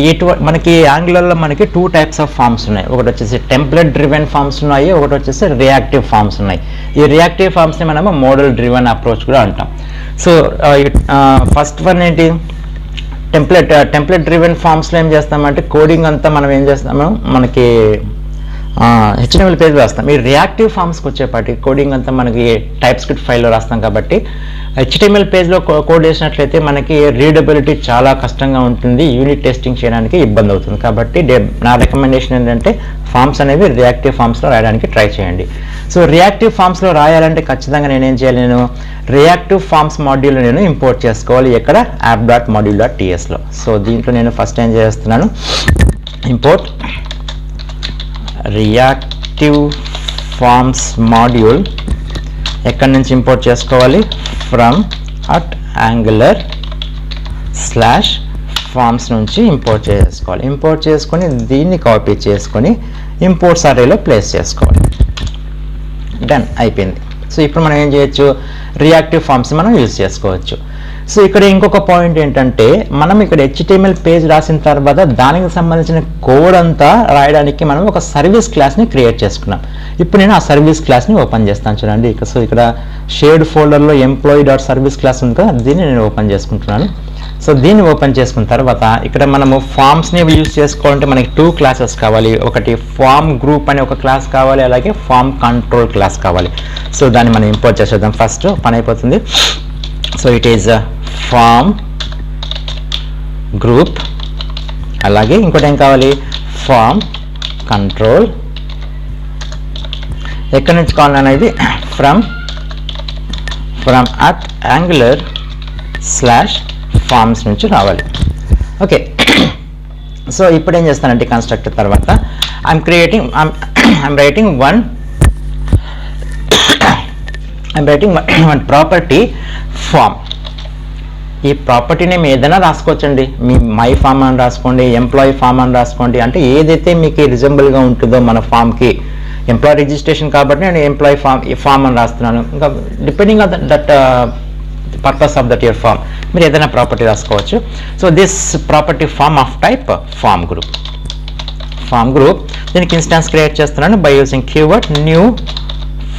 మనకి యాంగులర్లో మనకి 2 టైప్స్ ఆఫ్ ఫామ్స్ ఉన్నాయి. ఒకటి వచ్చేసి టెంప్లెట్ డ్రివెన్ ఫామ్స్ ఉన్నాయి, ఒకటి వచ్చేసి రియాక్టివ్ ఫామ్స్ ఉన్నాయి. ఈ రియాక్టివ్ ఫామ్స్ని మనము మోడల్ డ్రివెన్ అప్రోచ్ కూడా అంటాం. సో ఫస్ట్ వన్ ఏంటి? టెంప్లెట్ డ్రివెన్ ఫామ్స్లో ఏం చేస్తామంటే కోడింగ్ అంతా మనం ఏం చేస్తాము, మనకి HTML పేజ్ రాస్తాం. ఈ రియాక్టివ్ ఫామ్స్కి వచ్చేపాటి కోడింగ్ అంతా మనకి టైప్ స్క్రిప్ట్ ఫైల్లో రాస్తాం కాబట్టి HTML పేజ్లో కోడ్ చేసినట్లయితే మనకి రీడబిలిటీ చాలా కష్టంగా ఉంటుంది, యూనిట్ టెస్టింగ్ చేయడానికి ఇబ్బంది అవుతుంది. కాబట్టి నా రికమెండేషన్ ఏంటంటే ఫామ్స్ అనేవి రియాక్టివ్ ఫామ్స్లో రాయడానికి ట్రై చేయండి. సో రియాక్టివ్ ఫామ్స్లో రాయాలంటే ఖచ్చితంగా నేనేం చేయాలి? నేను రియాక్టివ్ ఫామ్స్ మాడ్యూల్ నేను ఇంపోర్ట్ చేసుకోవాలి. ఎక్కడ? app.module.tsలో. సో దీంట్లో నేను ఫస్ట్ ఏం చేస్తున్నాను, ఇంపోర్ట్ రియాక్టివ్ ఫామ్స్ మాడ్యూల్. ఎక్కడి నుంచి ఇంపోర్ట్ చేసుకోవాలి? ఫ్రమ్ @angular /forms నుంచి ఇంపోర్ట్ చేసుకోవాలి. ఇంపోర్ట్ చేసుకొని దీన్ని కాపీ చేసుకొని ఇంపోర్ట్స్ అరేలో ప్లేస్ చేసుకోవాలి. డన్, అయిపోయింది. సో ఇప్పుడు మనం ఏం చేయొచ్చు? రియాక్టివ్ ఫామ్స్ మనం యూజ్ చేసుకోవచ్చు. సో ఇక్కడ ఇంకొక పాయింట్ ఏంటంటే మనం ఇక్కడ HTML పేజ్ రాసిన తర్వాత దానికి సంబంధించిన కోడ్ అంతా రాయడానికి మనం ఒక సర్వీస్ క్లాస్ని క్రియేట్ చేసుకున్నాం. ఇప్పుడు నేను ఆ సర్వీస్ క్లాస్ని ఓపెన్ చేస్తాను. చూడండి, సో ఇక్కడ షేర్డ్ ఫోల్డర్లో employee.service క్లాస్ ఉంది కదా, దీన్ని నేను ఓపెన్ చేసుకుంటున్నాను. సో దీన్ని ఓపెన్ చేసుకున్న తర్వాత ఇక్కడ మనము ఫామ్స్ని యూజ్ చేసుకోవాలంటే మనకి 2 క్లాసెస్ కావాలి. ఒకటి ఫామ్ గ్రూప్ అనే ఒక క్లాస్ కావాలి, అలాగే ఫామ్ కంట్రోల్ క్లాస్ కావాలి. సో దాన్ని మనం ఇంపోర్ట్ చేసేద్దాం. ఫస్ట్ పని అయిపోతుంది. So it is form group, అలాగే ఇంకోటి ఏం కావాలి? Form control. ఎక్కడి నుంచి కావాలనేది ఫ్రమ్ @angular /forms నుంచి రావాలి. ఓకే, సో ఇప్పుడు ఏం చేస్తానంటే కన్స్ట్రక్టర్ తర్వాత I'm writing one property form. ఈ ప్రాపర్టీ నేమ్ ఏదైనా రాసుకోవచ్చండి. మీ మై ఫామ్ అని రాసుకోండి, ఎంప్లాయీ ఫామ్ అని రాసుకోండి. అంటే ఏదైతే మీకు రిజంబుల్గా ఉంటుందో మన ఫామ్కి. ఎంప్లాయీ రిజిస్ట్రేషన్ కాబట్టి నేను ఎంప్లాయీ ఫామ్ అని రాస్తున్నాను. ఇంకా depending on that purpose of that your form మీరు ఏదైనా ప్రాపర్టీ రాసుకోవచ్చు. So this property form of type form group. దీనికి ఇన్స్టాన్స్ క్రియేట్ చేస్తున్నాను by using keyword new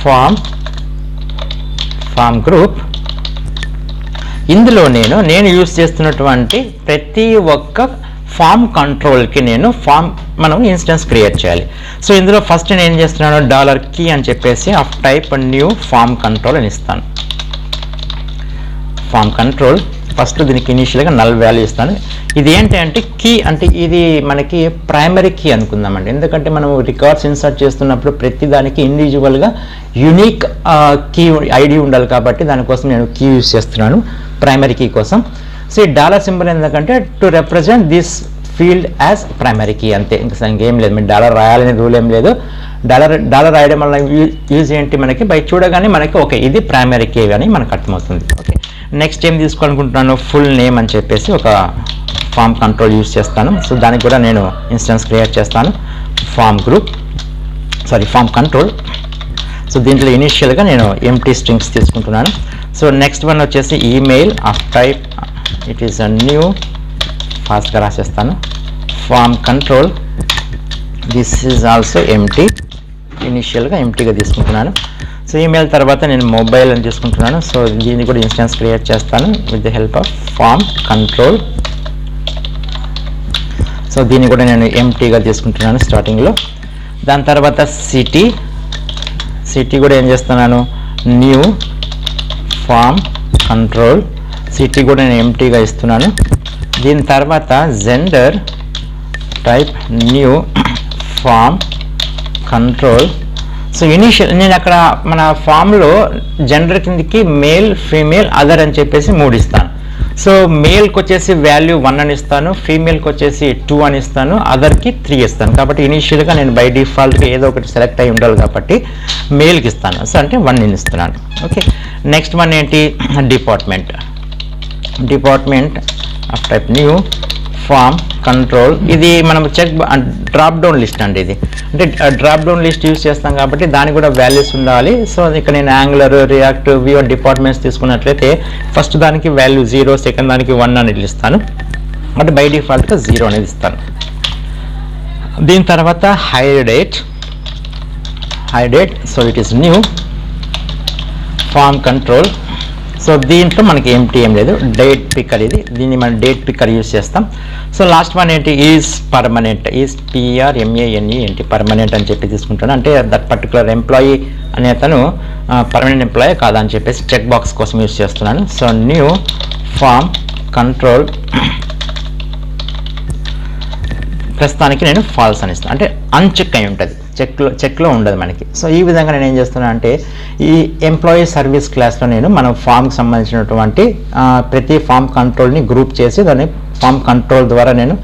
form group. ఇందులో నేను యూజ్ చేస్తున్నటువంటి ప్రతి ఒక్క ఫామ్ కంట్రోల్కి మనం ఇన్స్టెన్స్ క్రియేట్ చేయాలి. సో ఇందులో ఫస్ట్ నేను ఏం చేస్తున్నాను, $key అని చెప్పేసి of type new form control అని ఇస్తాను. ఫామ్ కంట్రోల్ ఫస్ట్ దీనికి ఇనీషియల్గా నల్ వాల్యూ ఇస్తాను. ఇది ఏంటి అంటే కీ, అంటే ఇది మనకి ప్రైమరీ కీ అనుకుందామండి. ఎందుకంటే మనం రికార్డ్స్ ఇన్సర్ట్ చేస్తున్నప్పుడు ప్రతి దానికి ఇండివిజువల్గా యూనిక్ కీ ఐడి ఉండాలి కాబట్టి దానికోసం నేను కీ యూజ్ చేస్తున్నాను ప్రైమరీ కీ కోసం. సో ఈ డాలర్ సింబల్ ఎందుకంటే to represent this field as primary key, అంతే. ఇంకా ఇంకేం లేదు, మీరు డాలర్ రాయాలనే రూల్ ఏం లేదు. డాలర్ రాయడం వల్ల యూజ్ ఏంటి, మనకి బై చూడగానే మనకి ఓకే ఇది ప్రైమరీ కీ అని మనకు అర్థమవుతుంది. ఓకే, నెక్స్ట్ ఏం తీసుకోవాలనుకుంటున్నాను, ఫుల్ నేమ్ అని చెప్పేసి ఒక ఫామ్ కంట్రోల్ యూజ్ చేస్తాను. సో దానికి కూడా నేను ఇన్స్టెన్స్ క్రియేట్ చేస్తాను, ఫామ్ కంట్రోల్. సో దీంట్లో ఇనిషియల్గా నేను ఎంటీ స్ట్రింగ్స్ తీసుకుంటున్నాను. సో నెక్స్ట్ వన్ వచ్చేసి email of type it is a new, ఫాస్ట్గా రాసేస్తాను, form control this is also empty, ఇనిషియల్గా ఎంటీగా తీసుకుంటున్నాను. సో ఈమెయిల్ తర్వాత నేను మొబైల్ అని తీసుకుంటున్నాను. సో దీన్ని కూడా ఇన్స్టెన్స్ క్రియేట్ చేస్తాను with the help of form control. So దీన్ని కూడా నేను ఎంటీగా తీసుకుంటున్నాను స్టార్టింగ్లో. దాని తర్వాత సిటీ కూడా ఏం చేస్తున్నాను, న్యూ ఫామ్ కంట్రోల్, సిటీ కూడా నేను ఎంటీగా ఇస్తున్నాను. దీని తర్వాత gender type new form control. So initial నేను అక్కడ మన ఫామ్లో జెండర్ కిందకి మేల్, ఫీమేల్, అదర్ అని చెప్పేసి 3 ఇస్తాను. సో మేల్కి వచ్చేసి వాల్యూ 1 అని ఇస్తాను, ఫీమేల్కి వచ్చేసి 2 అని ఇస్తాను, అదర్కి 3 ఇస్తాను. కాబట్టి ఇనిషియల్గా నేను బై డిఫాల్ట్గా ఏదో ఒకటి సెలెక్ట్ అయి ఉండాలి కాబట్టి మేల్కి ఇస్తాను. సో అంటే 1 నేను ఇస్తున్నాను. ఓకే, నెక్స్ట్ వన్ ఏంటి, department of type new form control. ఇది మనం డ్రాప్ డౌన్ లిస్ట్ అండి. ఇది అంటే డ్రాప్ డౌన్ లిస్ట్ యూజ్ చేస్తాం కాబట్టి దానికి కూడా వాల్యూస్ ఉండాలి. సో ఇక్కడ నేను యాంగులర్, రియాక్ట్, వ్యూ డిపార్ట్మెంట్స్ తీసుకున్నట్లయితే ఫస్ట్ దానికి వాల్యూ 0, సెకండ్ దానికి 1 అనేది ఇస్తాను. అంటే బై డిఫాల్ట్గా 0 అనేది ఇస్తాను. దీని తర్వాత hire date. So it is new form control. So దీంట్లో మనకి ఎంటీ ఏం లేదు, డేట్ పిక్కర్ ఇది, దీన్ని మనం డేట్ పిక్కర్ యూజ్ చేస్తాం. సో లాస్ట్ వన్ ఏంటి, is permanent, is PRMANENT, permanent అని చెప్పి తీసుకుంటాను. అంటే దట్ పర్టికులర్ ఎంప్లాయీ అనే అతను పర్మనెంట్ ఎంప్లాయీ కాదా అని చెప్పేసి చెక్ బాక్స్ కోసం యూజ్ చేస్తున్నాను. సో న్యూ ఫామ్ కంట్రోల్, ప్రస్తుతానికి నేను ఫాల్స్ అని ఇస్తాను, అంటే అన్చెక్ అయి ఉంటుంది, చెక్లో ఉండదు మనకి. సో ఈ విధంగా నేను ఏం చేస్తున్నాను అంటే ఈ ఎంప్లాయీ సర్వీస్ క్లాస్లో నేను మనం ఫామ్కి సంబంధించినటువంటి ప్రతి ఫామ్ కంట్రోల్ని గ్రూప్ చేసి దాన్ని ఫామ్ కంట్రోల్ ద్వారా నేను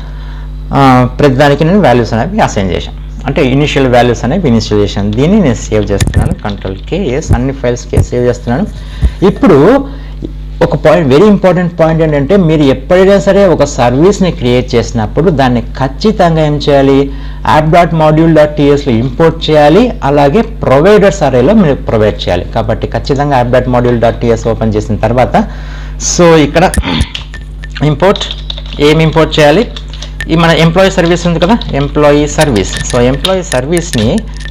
ప్రతిదానికి నేను వాల్యూస్ అనేవి అసైన్ చేశాను. అంటే ఇనిషియల్ వాల్యూస్ అనేవి ఇనిషియల్ చేశాను. దీన్ని నేను సేవ్ చేస్తున్నాను, Ctrl+K, అన్ని ఫైల్స్కి సేవ్ చేస్తున్నాను. ఇప్పుడు ఒక పాయింట్, వెరీ ఇంపార్టెంట్ పాయింట్ ఏంటంటే మీరు ఎప్పుడైనా సరే ఒక సర్వీస్ని క్రియేట్ చేసినప్పుడు దాన్ని ఖచ్చితంగా ఏం చేయాలి, app.module.tsలో ఇంపోర్ట్ చేయాలి, అలాగే ప్రొవైడర్స్ అరేలో మీరు ప్రొవైడ్ చేయాలి. కాబట్టి ఖచ్చితంగా app.module.ts ఓపెన్ చేసిన తర్వాత సో ఇక్కడ ఏం ఇంపోర్ట్ చేయాలి, ఈ మన ఎంప్లాయీ సర్వీస్ ఉంది కదా, ఎంప్లాయీ సర్వీస్. సో ఎంప్లాయీ సర్వీస్ని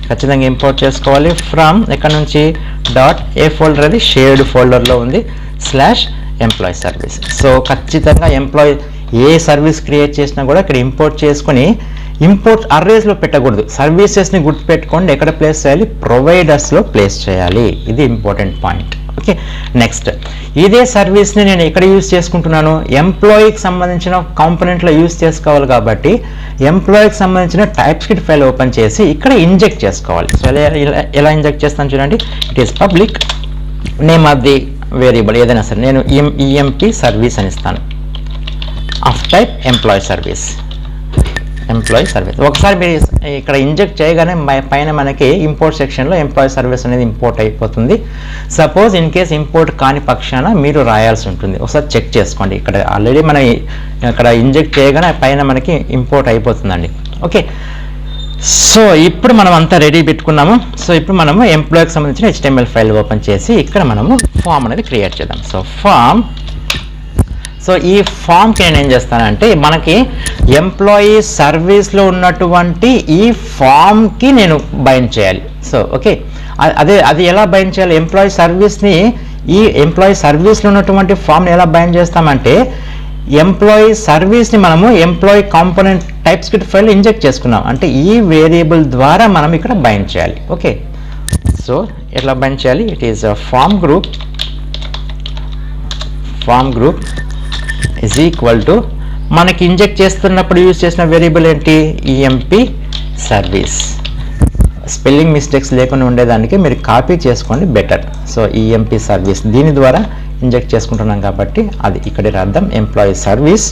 ఖచ్చితంగా ఇంపోర్ట్ చేసుకోవాలి ఫ్రమ్ ఎక్కడ నుంచి .a ఫోల్డర్, అది షేర్డ్ ఫోల్డర్లో ఉంది, /ఎంప్లాయీ సర్వీస్. సో ఖచ్చితంగా ఎంప్లాయీ ఏ సర్వీస్ క్రియేట్ చేసినా కూడా ఇక్కడ ఇంపోర్ట్ చేసుకొని, ఇంపోర్ట్ అర్రేస్లో పెట్టకూడదు, సర్వీసెస్ని గుర్తుపెట్టుకోండి, ఎక్కడ ప్లేస్ చేయాలి, ప్రొవైడర్స్లో ప్లేస్ చేయాలి. ఇది ఇంపార్టెంట్ పాయింట్. ఓకే, నెక్స్ట్ ఇదే సర్వీస్ని నేను ఎక్కడ యూజ్ చేసుకుంటున్నాను, ఎంప్లాయీకి సంబంధించిన కాంపోనెంట్లో యూజ్ చేసుకోవాలి కాబట్టి ఎంప్లాయీకి సంబంధించిన TypeScript ఫైల్ ఓపెన్ చేసి ఇక్కడ ఇంజెక్ట్ చేసుకోవాలి. సో ఎలా ఇంజెక్ట్ చేస్తాను చూడండి, it is public name of the variable ఏదైనా సరే, నేను EMP సర్వీస్ అని ఇస్తాను, ఆఫ్ టైప్ ఎంప్లాయీ సర్వీస్. ఒకసారి మీరు ఇక్కడ ఇంజెక్ట్ చేయగానే పైన మనకి ఇంపోర్ట్ సెక్షన్లో ఎంప్లాయీ సర్వీస్ అనేది ఇంపోర్ట్ అయిపోతుంది. సపోజ్ ఇన్ కేస్ ఇంపోర్ట్ కాని పక్షాన మీరు రాయాల్సి ఉంటుంది, ఒకసారి చెక్ చేసుకోండి. ఇక్కడ ఆల్రెడీ మనం ఇక్కడ ఇంజెక్ట్ చేయగానే పైన మనకి ఇంపోర్ట్ అయిపోతుందండి. ఓకే, సో ఇప్పుడు మనం అంతా రెడీ పెట్టుకున్నాము. సో ఇప్పుడు మనము ఎంప్లాయీకి సంబంధించిన HTML ఫైల్ ఓపెన్ చేసి ఇక్కడ మనము ఫామ్ అనేది క్రియేట్ చేద్దాం. సో ఫామ్, సో ఈ ఫామ్కి నేను ఏం చేస్తానంటే మనకి ఎంప్లాయీ సర్వీస్లో ఉన్నటువంటి ఈ ఫామ్కి నేను బైండ్ చేయాలి. సో ఓకే, అది ఎలా బైండ్ చేయాలి, ఎంప్లాయీ సర్వీస్ని ఈ ఎంప్లాయీ సర్వీస్లో ఉన్నటువంటి ఫామ్ని ఎలా బైండ్ చేస్తామంటే ఎంప్లాయీ సర్వీస్ని మనము employee component TypeScript file inject చేసుకున్నాం, అంటే ఈ వేరియబుల్ ద్వారా మనం ఇక్కడ బైండ్ చేయాలి. ఓకే, సో ఎట్లా బైండ్ చేయాలి, it is form group is equal to మనకి ఇంజెక్ట్ చేస్తున్నప్పుడు యూజ్ చేసిన వేరియబుల్ ఏంటి, ఈఎంపీ సర్వీస్. స్పెల్లింగ్ మిస్టేక్స్ లేకుండా ఉండేదానికి మీరు కాపీ చేసుకోండి బెటర్. సో ఈఎంపీ సర్వీస్ దీని ద్వారా ఇంజెక్ట్ చేసుకుంటున్నాం కాబట్టి అది ఇక్కడ అర్థం ఎంప్లాయీ సర్వీస్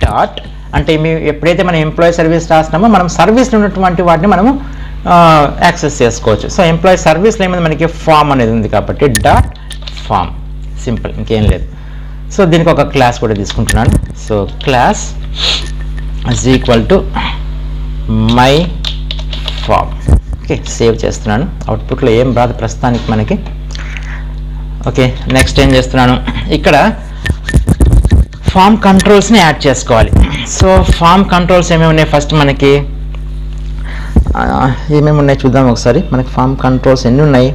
డాట్ అంటే ఎప్పుడైతే మనం ఎంప్లాయీ సర్వీస్ రాస్తున్నామో మనం సర్వీస్లో ఉన్నటువంటి వాటిని మనము యాక్సెస్ చేసుకోవచ్చు. సో ఎంప్లాయీ సర్వీస్లో ఏమైంది మనకి ఫామ్ అనేది ఉంది కాబట్టి డాట్ ఫామ్, సింపుల్, ఇంకేం లేదు. సో దీనికి ఒక క్లాస్ కూడా తీసుకుంటున్నాను. So class is equal to my form. Okay, save చేస్తున్నాను. అవుట్పుట్లో ఏం రాదు ప్రస్తుతానికి మనకి. ఓకే, నెక్స్ట్ ఏం చేస్తున్నాను, ఇక్కడ ఫామ్ కంట్రోల్స్ని యాడ్ చేసుకోవాలి. సో ఫామ్ కంట్రోల్స్ ఏమేమి ఉన్నాయి, ఫస్ట్ మనకి ఏమేమి ఉన్నాయి చూద్దాం ఒకసారి. మనకి ఫామ్ కంట్రోల్స్ ఎన్ని ఉన్నాయి,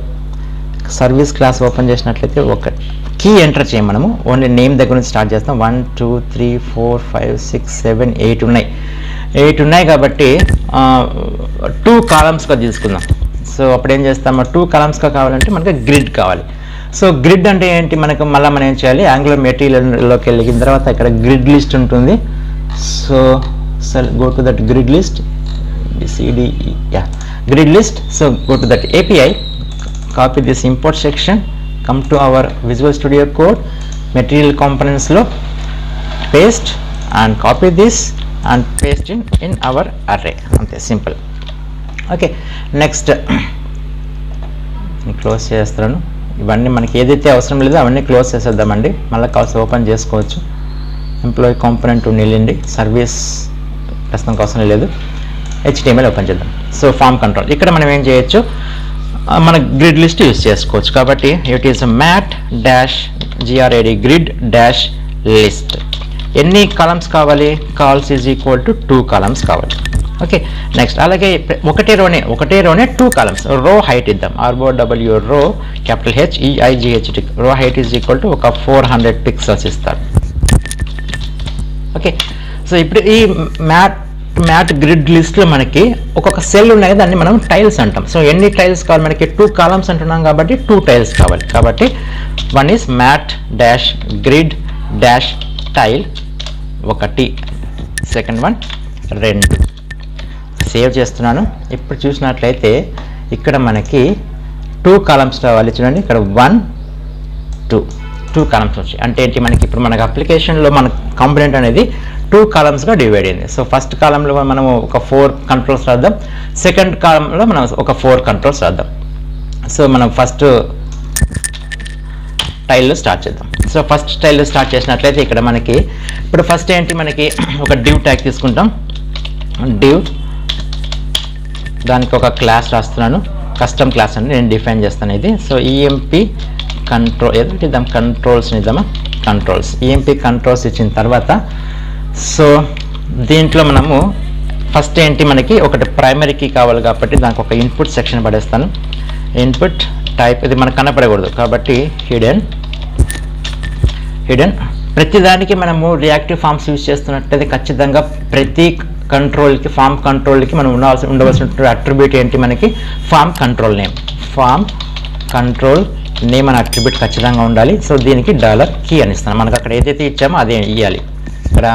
సర్వీస్ క్లాస్ ఓపెన్ చేసినట్లయితే ఒక కీ ఎంటర్ చేయం మనము. ఓన్లీ నేమ్ దగ్గర నుంచి స్టార్ట్ చేస్తాం. 1 2 3 4 5 6 7 8 ఉన్నాయి. 8 ఉన్నాయి కాబట్టి 2 కాలమ్స్గా తీసుకుందాం. సో అప్పుడు ఏం చేస్తాము, 2 కాలమ్స్గా కావాలంటే మనకి గ్రిడ్ కావాలి. సో గ్రిడ్ అంటే ఏంటి, మనకు మళ్ళీ మనం ఏం చేయాలి, యాంగులర్ మెటీరియల్లోకి వెళ్ళిన తర్వాత ఇక్కడ గ్రిడ్ లిస్ట్ ఉంటుంది. So go to that grid list, BCDE, yeah, grid list. So go to that API, copy this import section, come to our Visual Studio Code, material components lo, paste and copy this and paste in our array. Ante simple. Okay, next close చేస్తాను. ఇవన్నీ మనకి ఏదైతే అవసరం లేదో అవన్నీ close చేసేద్దామండి. మళ్ళీ కావాల్సి open చేసుకోవచ్చు. ఎంప్లాయీ కాంపోనెంట్ నిలిండి, సర్వీస్ ప్రస్తుతం అవసరం లేదు. HTML ఓపెన్ చేద్దాం. సో ఫామ్ కంట్రోల్ ఇక్కడ మనం ఏం చేయొచ్చు, మన గ్రిడ్ లిస్ట్ యూస్ చేసుకోవచ్చు. కాబట్టి it is mat dash GRAD grid dash list. ఎన్ని కాలమ్స్ కావాలి, cols is equal to 2 columns కావాలి. ఓకే, నెక్స్ట్ అలాగే ఒకటే రోనే 2 కాలమ్స్. రో హైట్ ఇద్దాం, ROW row capital HEIGHT, row height is equal to ఒక 400 పిక్సెల్స్ ఇస్తారు. ఓకే, సో ఇప్పుడు ఈ మ్యాట్ గ్రిడ్ లిస్ట్లో మనకి ఒక్కొక్క సెల్ ఉన్నాయి, దాన్ని మనం టైల్స్ అంటాం. సో ఎన్ని టైల్స్ కావాలి మనకి, 2 కాలమ్స్ అంటున్నాం కాబట్టి 2 టైల్స్ కావాలి. కాబట్టి 1 is mat dash grid dash tile 1, second 1 2. Save చేస్తున్నాను. ఇప్పుడు చూసినట్లయితే ఇక్కడ మనకి 2 కాలమ్స్ రావాలి. చూడండి ఇక్కడ 1 2 కాలమ్స్ వచ్చాయి. అంటే ఏంటి, మనకి ఇప్పుడు మనకి అప్లికేషన్లో మన కాంపోనెంట్ అనేది 2 కాలమ్స్గా డివైడ్ అయింది. సో ఫస్ట్ కాలంలో మనము ఒక 4 కంట్రోల్స్ రాద్దాం, సెకండ్ కాలంలో మనం ఒక 4 కంట్రోల్స్ రాద్దాం. సో మనం ఫస్ట్ టైల్లో స్టార్ట్ చేద్దాం. సో ఫస్ట్ టైల్లో స్టార్ట్ చేసినట్లయితే ఇక్కడ మనకి ఇప్పుడు ఫస్ట్ ఏంటి, మనకి ఒక డివ్ ట్యాగ్ తీసుకుంటాం. డివ్ దానికి ఒక క్లాస్ రాస్తున్నాను, కస్టమ్ క్లాస్ అని నేను డిఫైన్ చేస్తాను ఇది. సో ఈఎంపీ కంట్రోల్ ఏదో ఇద్దాం, కంట్రోల్స్ని ఇద్దామా, కంట్రోల్స్. ఈఎంపీ కంట్రోల్స్ ఇచ్చిన తర్వాత సో దీంట్లో మనము ఫస్ట్ ఏంటి, మనకి ఒకటి ప్రైమరీ కీ కావాలి కాబట్టి దానికి ఒక ఇన్పుట్ సెక్షన్ పడేస్తాను. ఇన్పుట్ టైప్ ఇది మనకు కనపడకూడదు కాబట్టి హిడెన్. ప్రతిదానికి మనము రియాక్టివ్ ఫామ్స్ యూజ్ చేస్తున్నట్టయితే ఖచ్చితంగా ప్రతి కంట్రోల్కి, ఫామ్ కంట్రోల్కి మనం ఉండవలసిన అట్రిబ్యూట్ ఏంటి, మనకి form control name. Form control name అనే అట్రిబ్యూట్ ఖచ్చితంగా ఉండాలి. సో దీనికి $key అని ఇస్తాను. మనకు అక్కడ ఏదైతే ఇచ్చామో అదే ఇవ్వాలి. ఇక్కడ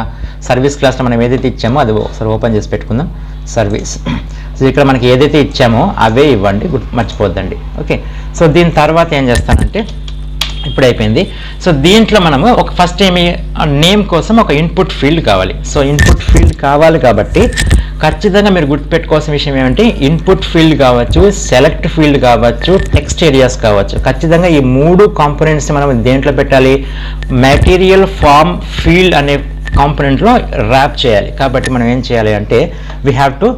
సర్వీస్ క్లాస్లో మనం ఏదైతే ఇచ్చామో అది ఒకసారి ఓపెన్ చేసి పెట్టుకుందాం. సర్వీస్. సో ఇక్కడ మనకి ఏదైతే ఇచ్చామో అవే ఇవ్వండి, మర్చిపోద్దండి. ఓకే, సో దీని తర్వాత ఏం చేస్తానంటే ఇప్పుడు అయిపోయింది. సో దీంట్లో మనము ఒక ఫస్ట్ ఏమి నేమ్ కోసం ఒక ఇన్పుట్ ఫీల్డ్ కావాలి. సో ఇన్పుట్ ఫీల్డ్ కావాలి కాబట్టి ఖచ్చితంగా మీరు గుర్తుపెట్టుకోవాల్సిన విషయం ఏమంటే ఇన్పుట్ ఫీల్డ్ కావచ్చు, సెలెక్ట్ ఫీల్డ్ కావచ్చు, టెక్స్ట్ ఏరియాస్ కావచ్చు. ఖచ్చితంగా ఈ 3 కాంపోనెంట్స్ మనం దేంట్లో పెట్టాలి, మెటీరియల్ ఫామ్ ఫీల్డ్ అనే కాంపోనెంట్లో ర్యాప్ చేయాలి. కాబట్టి మనం ఏం చేయాలి అంటే we have to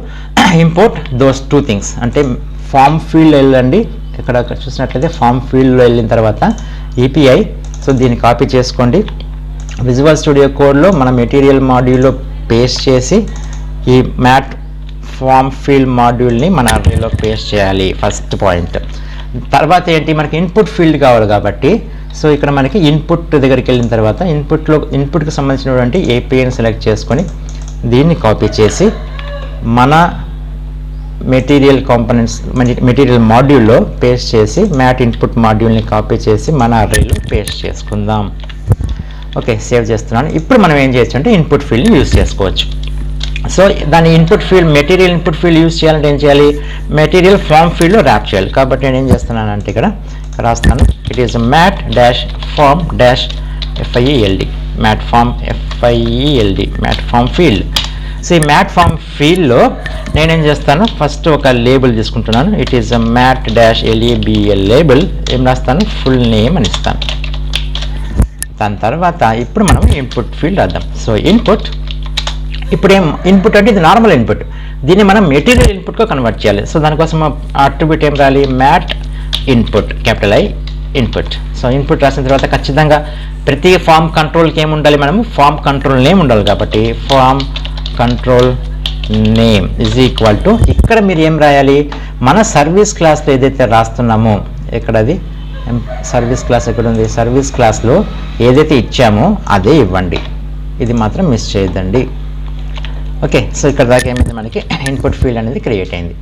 import those 2 things. అంటే ఫామ్ ఫీల్డ్ వెళ్ళండి, ఇక్కడ చూసినట్లయితే ఫామ్ ఫీల్డ్లో వెళ్ళిన తర్వాత ఏపీఐ. సో దీన్ని కాపీ చేసుకోండి, విజువల్ స్టూడియో కోడ్లో మన మెటీరియల్ మాడ్యూల్లో పేస్ట్ చేసి ఈ మ్యాట్ ఫామ్ ఫీల్డ్ మాడ్యూల్ని మన అర్రేలో పేస్ట్ చేయాలి. First point. తర్వాత ఏంటి, మనకి ఇన్పుట్ ఫీల్డ్ కావాలి కాబట్టి సో ఇక్కడ మనకి ఇన్పుట్ దగ్గరికి వెళ్ళిన తర్వాత ఇన్పుట్కి సంబంధించినటువంటి ఏపీఐని సెలెక్ట్ చేసుకొని దీన్ని కాపీ చేసి మన మెటీరియల్ కాంపోనెంట్స్ మెటీరియల్ మాడ్యూల్లో పేస్ట్ చేసి మ్యాట్ ఇన్పుట్ మాడ్యూల్ని కాపీ చేసి మన అర్రేలో పేస్ట్ చేసుకుందాం. ఓకే, సేవ్ చేస్తున్నాను. ఇప్పుడు మనం ఏం చేయొచ్చు అంటే ఇన్పుట్ ఫీల్డ్ని యూజ్ చేసుకోవచ్చు. సో దాని input field material input field use చేయాలంటే ఏం చేయాలి, మెటీరియల్ ఫామ్ ఫీల్డ్లో ర్యాప్ చేయాలి. కాబట్టి నేను ఏం చేస్తున్నానంటే ఇక్కడ రాస్తాను, it is mat dash form dash FIELD, mat form FIELD, mat form field. So ఈ మ్యాట్ ఫామ్ ఫీల్డ్లో నేనేం చేస్తాను, ఫస్ట్ ఒక లేబుల్ తీసుకుంటున్నాను. It is mat dash LABEL label. ఏం రాస్తాను, ఫుల్ నేమ్ అని ఇస్తాను. దాని తర్వాత ఇప్పుడు మనం ఇన్పుట్ ఫీల్డ్ రాద్దాం. సో ఇన్పుట్, ఇప్పుడు ఏం ఇన్పుట్ అంటే ఇది నార్మల్ ఇన్పుట్, దీన్ని మనం మెటీరియల్ ఇన్పుట్గా కన్వర్ట్ చేయాలి. సో దానికోసం అట్రిబ్యూట్ ఏం రాయాలి, mat input, capital I input. So input రాసిన తర్వాత ఖచ్చితంగా ప్రతి ఫామ్ కంట్రోల్కి ఏమి ఉండాలి, మనము ఫామ్ కంట్రోల్ నేమ్ ఉండాలి. కాబట్టి form control name is equal to, ఇక్కడ మీరు ఏం రాయాలి, మన సర్వీస్ క్లాస్లో ఏదైతే రాస్తున్నామో, ఎక్కడది సర్వీస్ క్లాస్ ఎక్కడ ఉంది, సర్వీస్ క్లాస్లో ఏదైతే ఇచ్చామో అదే ఇవ్వండి, ఇది మాత్రం మిస్ చేయొద్దండి. ఓకే, సో ఇక్కడ దాకా ఏమైంది, మనకి ఇన్పుట్ ఫీల్డ్ అనేది క్రియేట్ అయింది,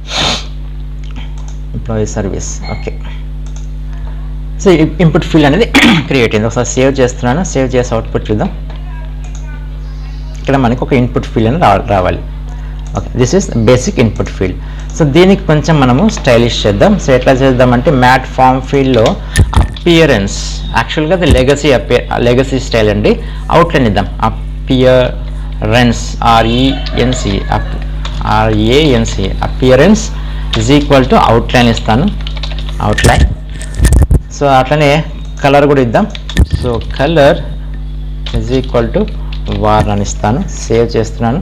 employee service. Okay, so input field అనేది క్రియేట్ అయింది. ఒకసారి సేవ్ చేస్తున్నాను, సేవ్ చేసి అవుట్పుట్ చూద్దాం. ఇక్కడ మనకి ఒక ఇన్పుట్ ఫీల్డ్ అని రావాలి. Okay, this is basic input field. So దీనికి కొంచెం మనము స్టైలిష్ చేద్దాం. సో ఎట్లా చేద్దామంటే మ్యాట్ ఫామ్ ఫీల్డ్లో అపియరెన్స్, యాక్చువల్గా అది లెగసీ స్టైల్ అండి. అవుట్లైన్ ఇద్దాం, appearance RANC appearance is equal to outline ఇస్తాను, అవుట్లైన్. సో అట్లనే కలర్ కూడా ఇద్దాం. So colour is equal to war అని ఇస్తాను. సేవ్ చేస్తున్నాను.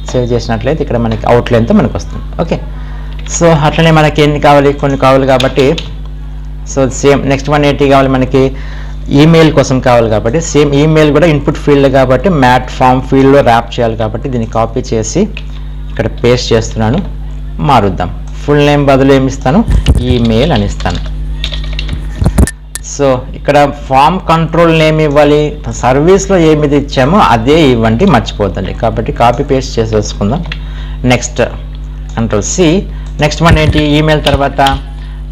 సేవ్ చేసినట్లయితే ఇక్కడ మనకి అవుట్లైన్తో మనకు వస్తుంది. ఓకే, సో అట్లనే మనకి ఎన్ని కావాలి, కొన్ని కావాలి కాబట్టి, సో సేమ్ నెక్స్ట్ వన్ ఏంటి కావాలి, మనకి ఈమెయిల్ కోసం కావాలి కాబట్టి సేమ్ ఈమెయిల్ కూడా ఇన్పుట్ ఫీల్డ్ కాబట్టి మ్యాట్ ఫామ్ ఫీల్డ్లో ర్యాప్ చేయాలి. కాబట్టి దీన్ని కాపీ చేసి ఇక్కడ పేస్ట్ చేస్తున్నాను. మారుద్దాం, ఫుల్ నేమ్ బదులు ఏమి ఇస్తాను, ఈమెయిల్ అని ఇస్తాను. సో ఇక్కడ ఫామ్ కంట్రోల్ నేమ్ ఇవ్వాలి, సర్వీస్లో ఏమిది ఇచ్చామో అదే ఇవ్వండి, మర్చిపోతుంది. కాబట్టి కాపీ పేస్ట్ చేసేసుకుందాం. Next control C. Next one ఏంటి, ఈమెయిల్ తర్వాత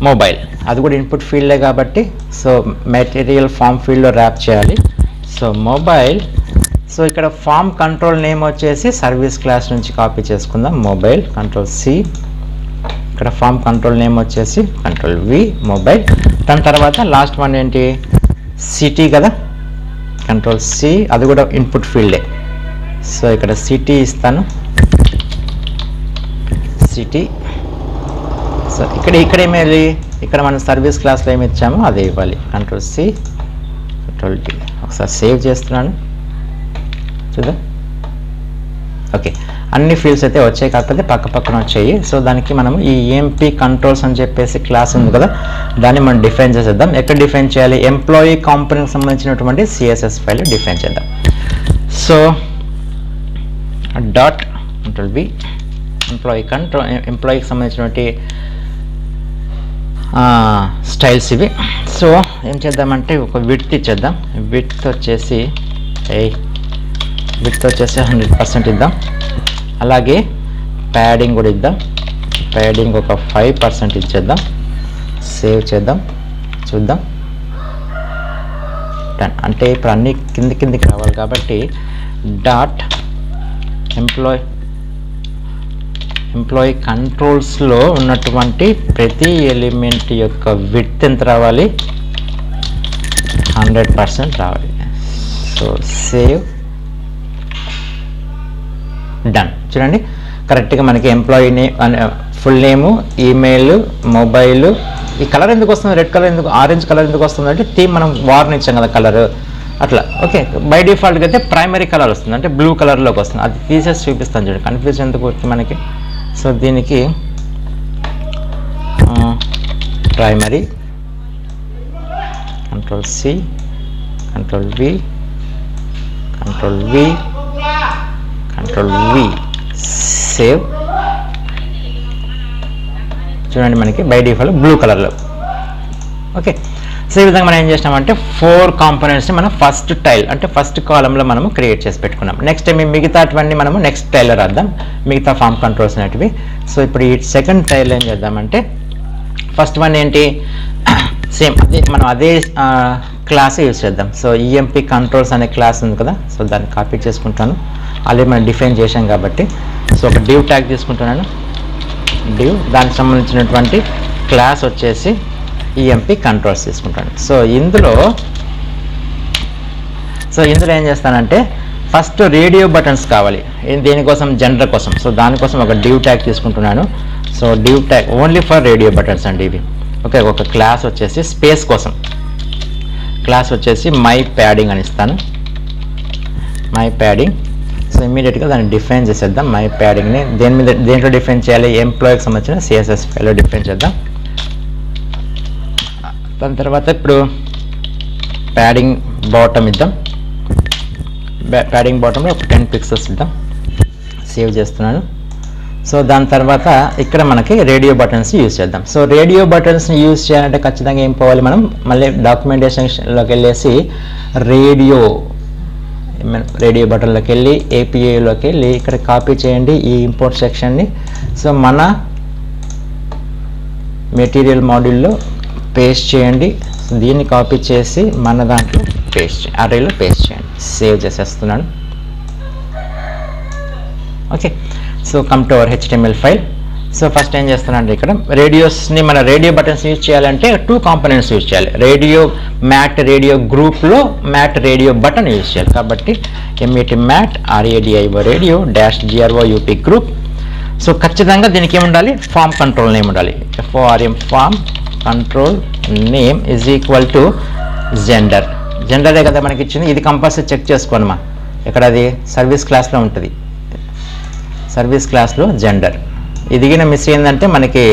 మొబైల్, అది కూడా ఇన్పుట్ ఫీల్డే కాబట్టి సో మెటీరియల్ ఫామ్ ఫీల్డ్లో ర్యాప్ చేయాలి. So mobile. సో ఇక్కడ ఫామ్ కంట్రోల్ నేమ్ వచ్చేసి సర్వీస్ క్లాస్ నుంచి కాపీ చేసుకుందాం, మొబైల్. Control C. ఇక్కడ ఫామ్ కంట్రోల్ నేమ్ వచ్చేసి కంట్రోల్ V, మొబైల్. దాని తర్వాత లాస్ట్ వన్ ఏంటి, సిటీ కదా, కంట్రోల్ C, అది కూడా ఇన్పుట్ ఫీల్డే. సో ఇక్కడ సిటీ ఇస్తాను, సిటీ. సో ఇక్కడ ఏమేయాలి, ఇక్కడ మనం సర్వీస్ క్లాస్లో ఏమి ఇచ్చామో అదే ఇవ్వాలి, కంట్రోల్ C, కంట్రోల్ D. ఒకసారి సేవ్ చేస్తున్నాను, చూద్దాం. ఓకే, అన్ని ఫీల్డ్స్ అయితే వచ్చాయి, కాకపోతే పక్క పక్కన వచ్చాయి. సో దానికి మనము ఈ EMP కంట్రోల్స్ అని చెప్పేసి క్లాస్ ఉంది కదా, దాన్ని మనం డిఫైన్ చేసేద్దాం. ఎక్కడ డిఫైన్ చేయాలి, ఎంప్లాయీ కాంపోనెంట్కి సంబంధించినటువంటి CSS ఫైల్ డిఫైన్ చేద్దాం. సో డాట్ కంట్రోల్ V, ఎంప్లాయీకి సంబంధించినటువంటి స్టైల్స్ ఇవి. సో ఏం చేద్దామంటే ఒక విడ్త్ ఇచ్చేద్దాం. విడ్త్ వచ్చేసి 100% ఇద్దాం. అలాగే ప్యాడింగ్ కూడా ఇద్దాం, ప్యాడింగ్ ఒక 5% ఇచ్చేద్దాం. సేవ్ చేద్దాం, చూద్దాం. డన్. అంటే ఇప్పుడు అన్ని కిందికి రావాలి కాబట్టి డాట్ ఎంప్లాయీ కంట్రోల్స్లో ఉన్నటువంటి ప్రతి ఎలిమెంట్ యొక్క విడ్త్ ఎంత రావాలి, 100% రావాలి. So save, done. చూడండి, కరెక్ట్గా మనకి employee name, full name, email, mobile. ఈ కలర్ ఎందుకు వస్తుంది, రెడ్ కలర్ ఎందుకు, ఆరెంజ్ కలర్ ఎందుకు వస్తుంది అంటే థీమ్ మనం వార్న్ ఇచ్చాం కదా కలర్, అట్లా. ఓకే, బై డిఫాల్ట్గా అయితే ప్రైమరీ కలర్ వస్తుంది, అంటే బ్లూ కలర్లోకి వస్తుంది. అది తీసేసి చూపిస్తాను చూడండి, కన్ఫ్యూజన్ ఎందుకు మనకి. సో దీనికి primary, control C, control V, control V, control V, save. చూడండి, మనకి బై డిఫాల్ట్ బ్లూ కలర్లో. ఓకే, సో ఈ విధంగా మనం ఏం చేసినామంటే 4 కాంపోనెంట్స్ని మనం ఫస్ట్ టైల్ అంటే ఫస్ట్ కాలంలో మనము క్రియేట్ చేసి పెట్టుకున్నాం. నెక్స్ట్ మిగతావన్నీ మనము నెక్స్ట్ టైల్లో రాద్దాం, మిగతా ఫామ్ కంట్రోల్స్ అనేటివి. సో ఇప్పుడు ఈ సెకండ్ టైల్ ఏం చేద్దామంటే ఫస్ట్ వన్ ఏంటి, సేమ్ అదే క్లాస్ యూజ్ చేద్దాం. సో ఈఎంపీ కంట్రోల్స్ అనే క్లాస్ ఉంది కదా, సో దాన్ని కాపీ చేసుకుంటాను. ఆల్రెడీ మనం డిఫైన్ చేసాం కాబట్టి సో ఒక డివ్ ట్యాగ్ తీసుకుంటున్నాను. డివ్ దానికి సంబంధించినటువంటి క్లాస్ వచ్చేసి ఈఎంపీ కంట్రోల్స్ తీసుకుంటాను. సో ఇందులో ఏం చేస్తానంటే ఫస్ట్ రేడియో బటన్స్ కావాలి. దేనికోసం? జనరల్ కోసం. సో దానికోసం ఒక డివ్ ట్యాగ్ తీసుకుంటున్నాను. So div tag only for radio buttons అండి ఇవి. ఓకే, ఒక క్లాస్ వచ్చేసి స్పేస్ కోసం క్లాస్ వచ్చేసి మై ప్యాడింగ్ అని ఇస్తాను. My padding. సో ఇమీడియట్గా దాన్ని డిఫైన్ చేసేద్దాం. మై ప్యాడింగ్ని దేంట్లో డిఫైన్ చేయాలి? ఎంప్లాయీకి సంబంధించిన సిఎస్ఎస్ ఫైల్లో డిఫైన్ చేద్దాం. దాని తర్వాత ఇప్పుడు ప్యాడింగ్ బాటమ్ ఇద్దాం. ప్యాడింగ్ బాటంలో ఒక 10 పిక్సెల్స్ ఇద్దాం. సేవ్ చేస్తున్నాను. సో దాని తర్వాత ఇక్కడ మనకి రేడియో బటన్స్ యూజ్ చేద్దాం. సో రేడియో బటన్స్ని యూజ్ చేయాలంటే ఖచ్చితంగా ఏం పోవాలి మనం? మళ్ళీ డాక్యుమెంటేషన్లోకి వెళ్ళేసి రేడియో బటన్లోకి వెళ్ళి ఏపీఐలోకి వెళ్ళి ఇక్కడ కాపీ చేయండి ఈ ఇంపోర్ట్ సెక్షన్ని. సో మన మెటీరియల్ మాడ్యూల్లో పేస్ట్ చేయండి. దీన్ని కాపీ చేసి మన దాంట్లో అరేలో పేస్ట్ చేయండి. సేవ్ చేసేస్తున్నాను. Okay, so come to our HTML file. So first ఏం చేస్తానంటే ఇక్కడ మన రేడియో బటన్స్ యూజ్ చేయాలంటే 2 కాంపోనెంట్స్ యూజ్ చేయాలి. మ్యాట్ రేడియో గ్రూప్లో మ్యాట్ రేడియో బటన్ యూజ్ చేయాలి. కాబట్టి MET mat RADIO -GROUP group. So ఖచ్చితంగా దీనికి ఏముండాలి? ఫామ్ కంట్రోల్ నేమ్ ఉండాలి. FORM form control name is equal to gender. జెండరే కదా మనకి ఇచ్చింది. ఇది కంపల్సరీ చెక్ చేసుకోండి మా. ఇక్కడ అది సర్వీస్ క్లాస్లో ఉంటుంది. సర్వీస్ క్లాస్లో జెండర్. ఇదిగిన మిస్ అయిందంటే మనకి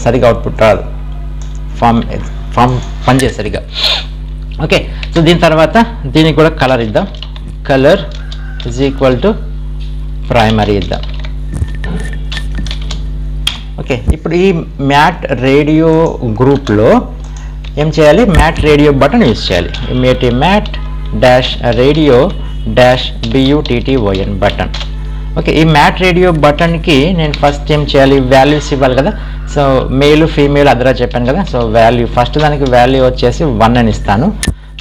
సరిగా అవుట్పుట్ రాదు. ఫామ్ పనిచేసి సరిగా. ఓకే, సో దీని తర్వాత దీనికి కూడా కలర్ ఇద్దాం. Colour is equal to primary ఇద్దాం. ఓకే, ఇప్పుడు ఈ మ్యాట్ రేడియో గ్రూప్లో ఏం చేయాలి? మ్యాట్ రేడియో బటన్ యూజ్ చేయాలి. MET mat -radio -BUTTON button. Okay, ఈ మ్యాట్ రేడియో బటన్కి నేను ఫస్ట్ ఏం చేయాలి? వాల్యూస్ ఇవ్వాలి కదా. సో మేల్ ఫీమేల్ అదరా చెప్పాను కదా. సో వాల్యూ ఫస్ట్ దానికి వాల్యూ వచ్చేసి 1 అని ఇస్తాను.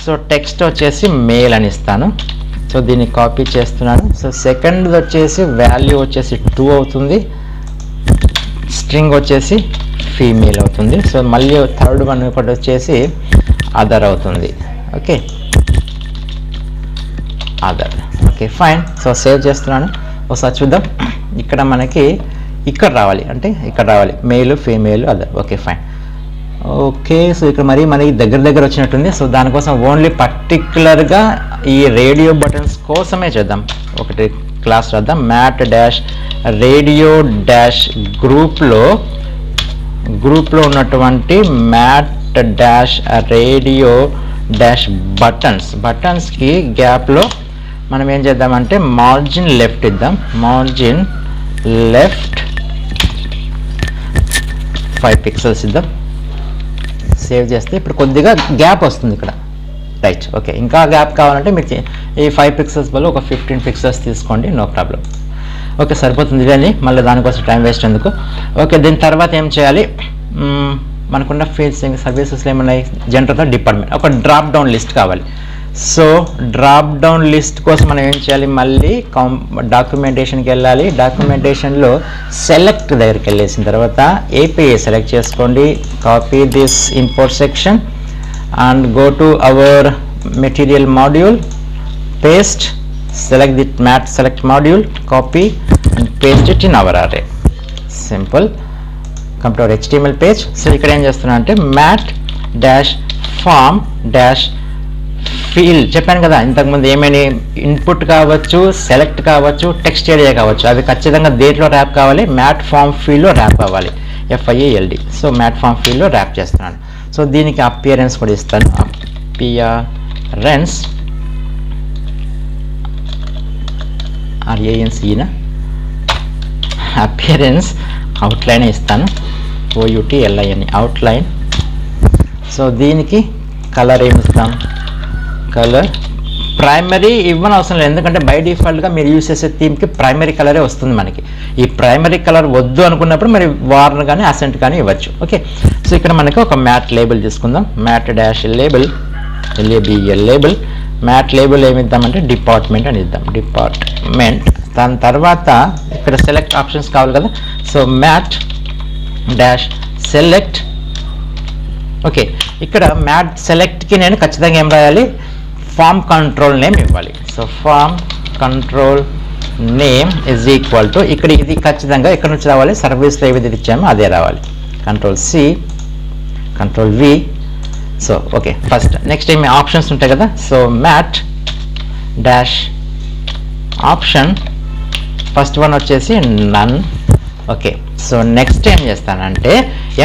సో టెక్స్ట్ వచ్చేసి మేల్ అని ఇస్తాను. సో దీన్ని కాపీ చేస్తున్నాను. సో సెకండ్ వచ్చేసి వాల్యూ వచ్చేసి 2 అవుతుంది. స్ట్రింగ్ వచ్చేసి ఫీమేల్ అవుతుంది. సో మళ్ళీ థర్డ్ వన్ ఒకటి వచ్చేసి అదర్ అవుతుంది. Okay, other. Okay, fine. So save చేస్తున్నాను. ఒకసారి చూద్దాం. ఇక్కడ మనకి ఇక్కడ రావాలి, అంటే ఇక్కడ రావాలి male female other. Okay, fine. Okay, so ఇక్కడ మనకి దగ్గర వచ్చినట్టుంది. సో దానికోసం ఓన్లీ పర్టిక్యులర్గా ఈ రేడియో బటన్స్ కోసమే చేద్దాం. ఒకటి క్లాస్ రాద్దాం. మ్యాట్ -radio గ్రూప్లో ఉన్నటువంటి మ్యాట్ -radio బటన్స్కి గ్యాప్లో మనం ఏం చేద్దామంటే మార్జిన్ లెఫ్ట్ ఇద్దాం. మార్జిన్ లెఫ్ట్ 5 పిక్సెల్స్ ఇద్దాం. సేవ్ చేస్తే ఇప్పుడు కొద్దిగా గ్యాప్ వస్తుంది ఇక్కడ. రైట్. ఓకే, ఇంకా గ్యాప్ కావాలంటే మీరు ఈ 5 పిక్సెల్స్ వల్ల ఒక 15 పిక్సెల్స్ తీసుకోండి, నో ప్రాబ్లం. ఓకే, సరిపోతుంది కానీ మళ్ళీ దానికోసం టైం వేస్ట్ ఎందుకు. ఓకే, దీని తర్వాత ఏం చేయాలి? మనకున్న ఫీల్డ్స్ సర్వీసెస్లో ఏమున్నాయి? జనరల్గా డిపార్ట్మెంట్. ఒక డ్రాప్ డౌన్ లిస్ట్ కావాలి. సో డ్రాప్ డౌన్ లిస్ట్ కోసం మనం ఏం చేయాలి? మళ్ళీ డాక్యుమెంటేషన్కి వెళ్ళాలి. డాక్యుమెంటేషన్లో సెలెక్ట్ దగ్గరికి వెళ్ళేసిన తర్వాత API సెలెక్ట్ చేసుకోండి. Copy this import section and go to our material module, paste, select the mat select module, copy and paste it in our array. Simple. Come to our HTML page. So ఇక్కడ ఏం చేస్తున్నా అంటే mat -form field చెప్పాను కదా ఇంతకుముందు. ఏమైనా input కావచ్చు, select కావచ్చు, టెక్స్ట్ ఏరియా కావచ్చు. అవి ఖచ్చితంగా దేంట్లో ర్యాప్ కావాలి? మ్యాట్ ఫామ్ ఫీల్డ్లో ర్యాప్ అవ్వాలి. FILD. సో మ్యాట్ ఫామ్ ఫీల్డ్లో ర్యాప్ చేస్తున్నాను. సో దీనికి అపియరెన్స్ కూడా ఇస్తాను. అపియరెన్స్ RANCనా అపియరెన్స్ అవుట్లైన్ ఇస్తాను. OUTLIN outline. సో దీనికి కలర్ ఏమి ఇస్తాం? కలర్ ప్రైమరీ ఇవ్వని అవసరం లేదు, ఎందుకంటే బై డిఫాల్ట్గా మీరు యూస్ చేసే థీమ్కి ప్రైమరీ కలరే వస్తుంది మనకి. ఈ ప్రైమరీ కలర్ వద్దు అనుకున్నప్పుడు మరి వార్న్ కానీ అసెంట్ కానీ ఇవ్వచ్చు. ఓకే, సో ఇక్కడ మనకి ఒక మ్యాట్ లేబుల్ తీసుకుందాం. Mat dash label LABEL label. Mat label ఏమి ఇద్దామంటే డిపార్ట్మెంట్ అని ఇద్దాం, డిపార్ట్మెంట్. దాని తర్వాత ఇక్కడ సెలెక్ట్ ఆప్షన్స్ కావాలి కదా, so mat dash select. Okay, ఇక్కడ మ్యాట్ సెలెక్ట్కి నేను ఖచ్చితంగా ఏం రాయాలి, ఫామ్ కంట్రోల్ నేమ్ ఇవ్వాలి. So form control name is equal to, ఇక్కడ ఇది ఖచ్చితంగా ఎక్కడ నుంచి రావాలి, సర్వీస్లో ఏది ఇచ్చామో అదే రావాలి. Control+C, Control+V. So okay, first next ఏమి ఆప్షన్స్ ఉంటాయి కదా, so mat dash option, first one వచ్చేసి నన్. ఓకే, సో నెక్స్ట్ ఏం చేస్తానంటే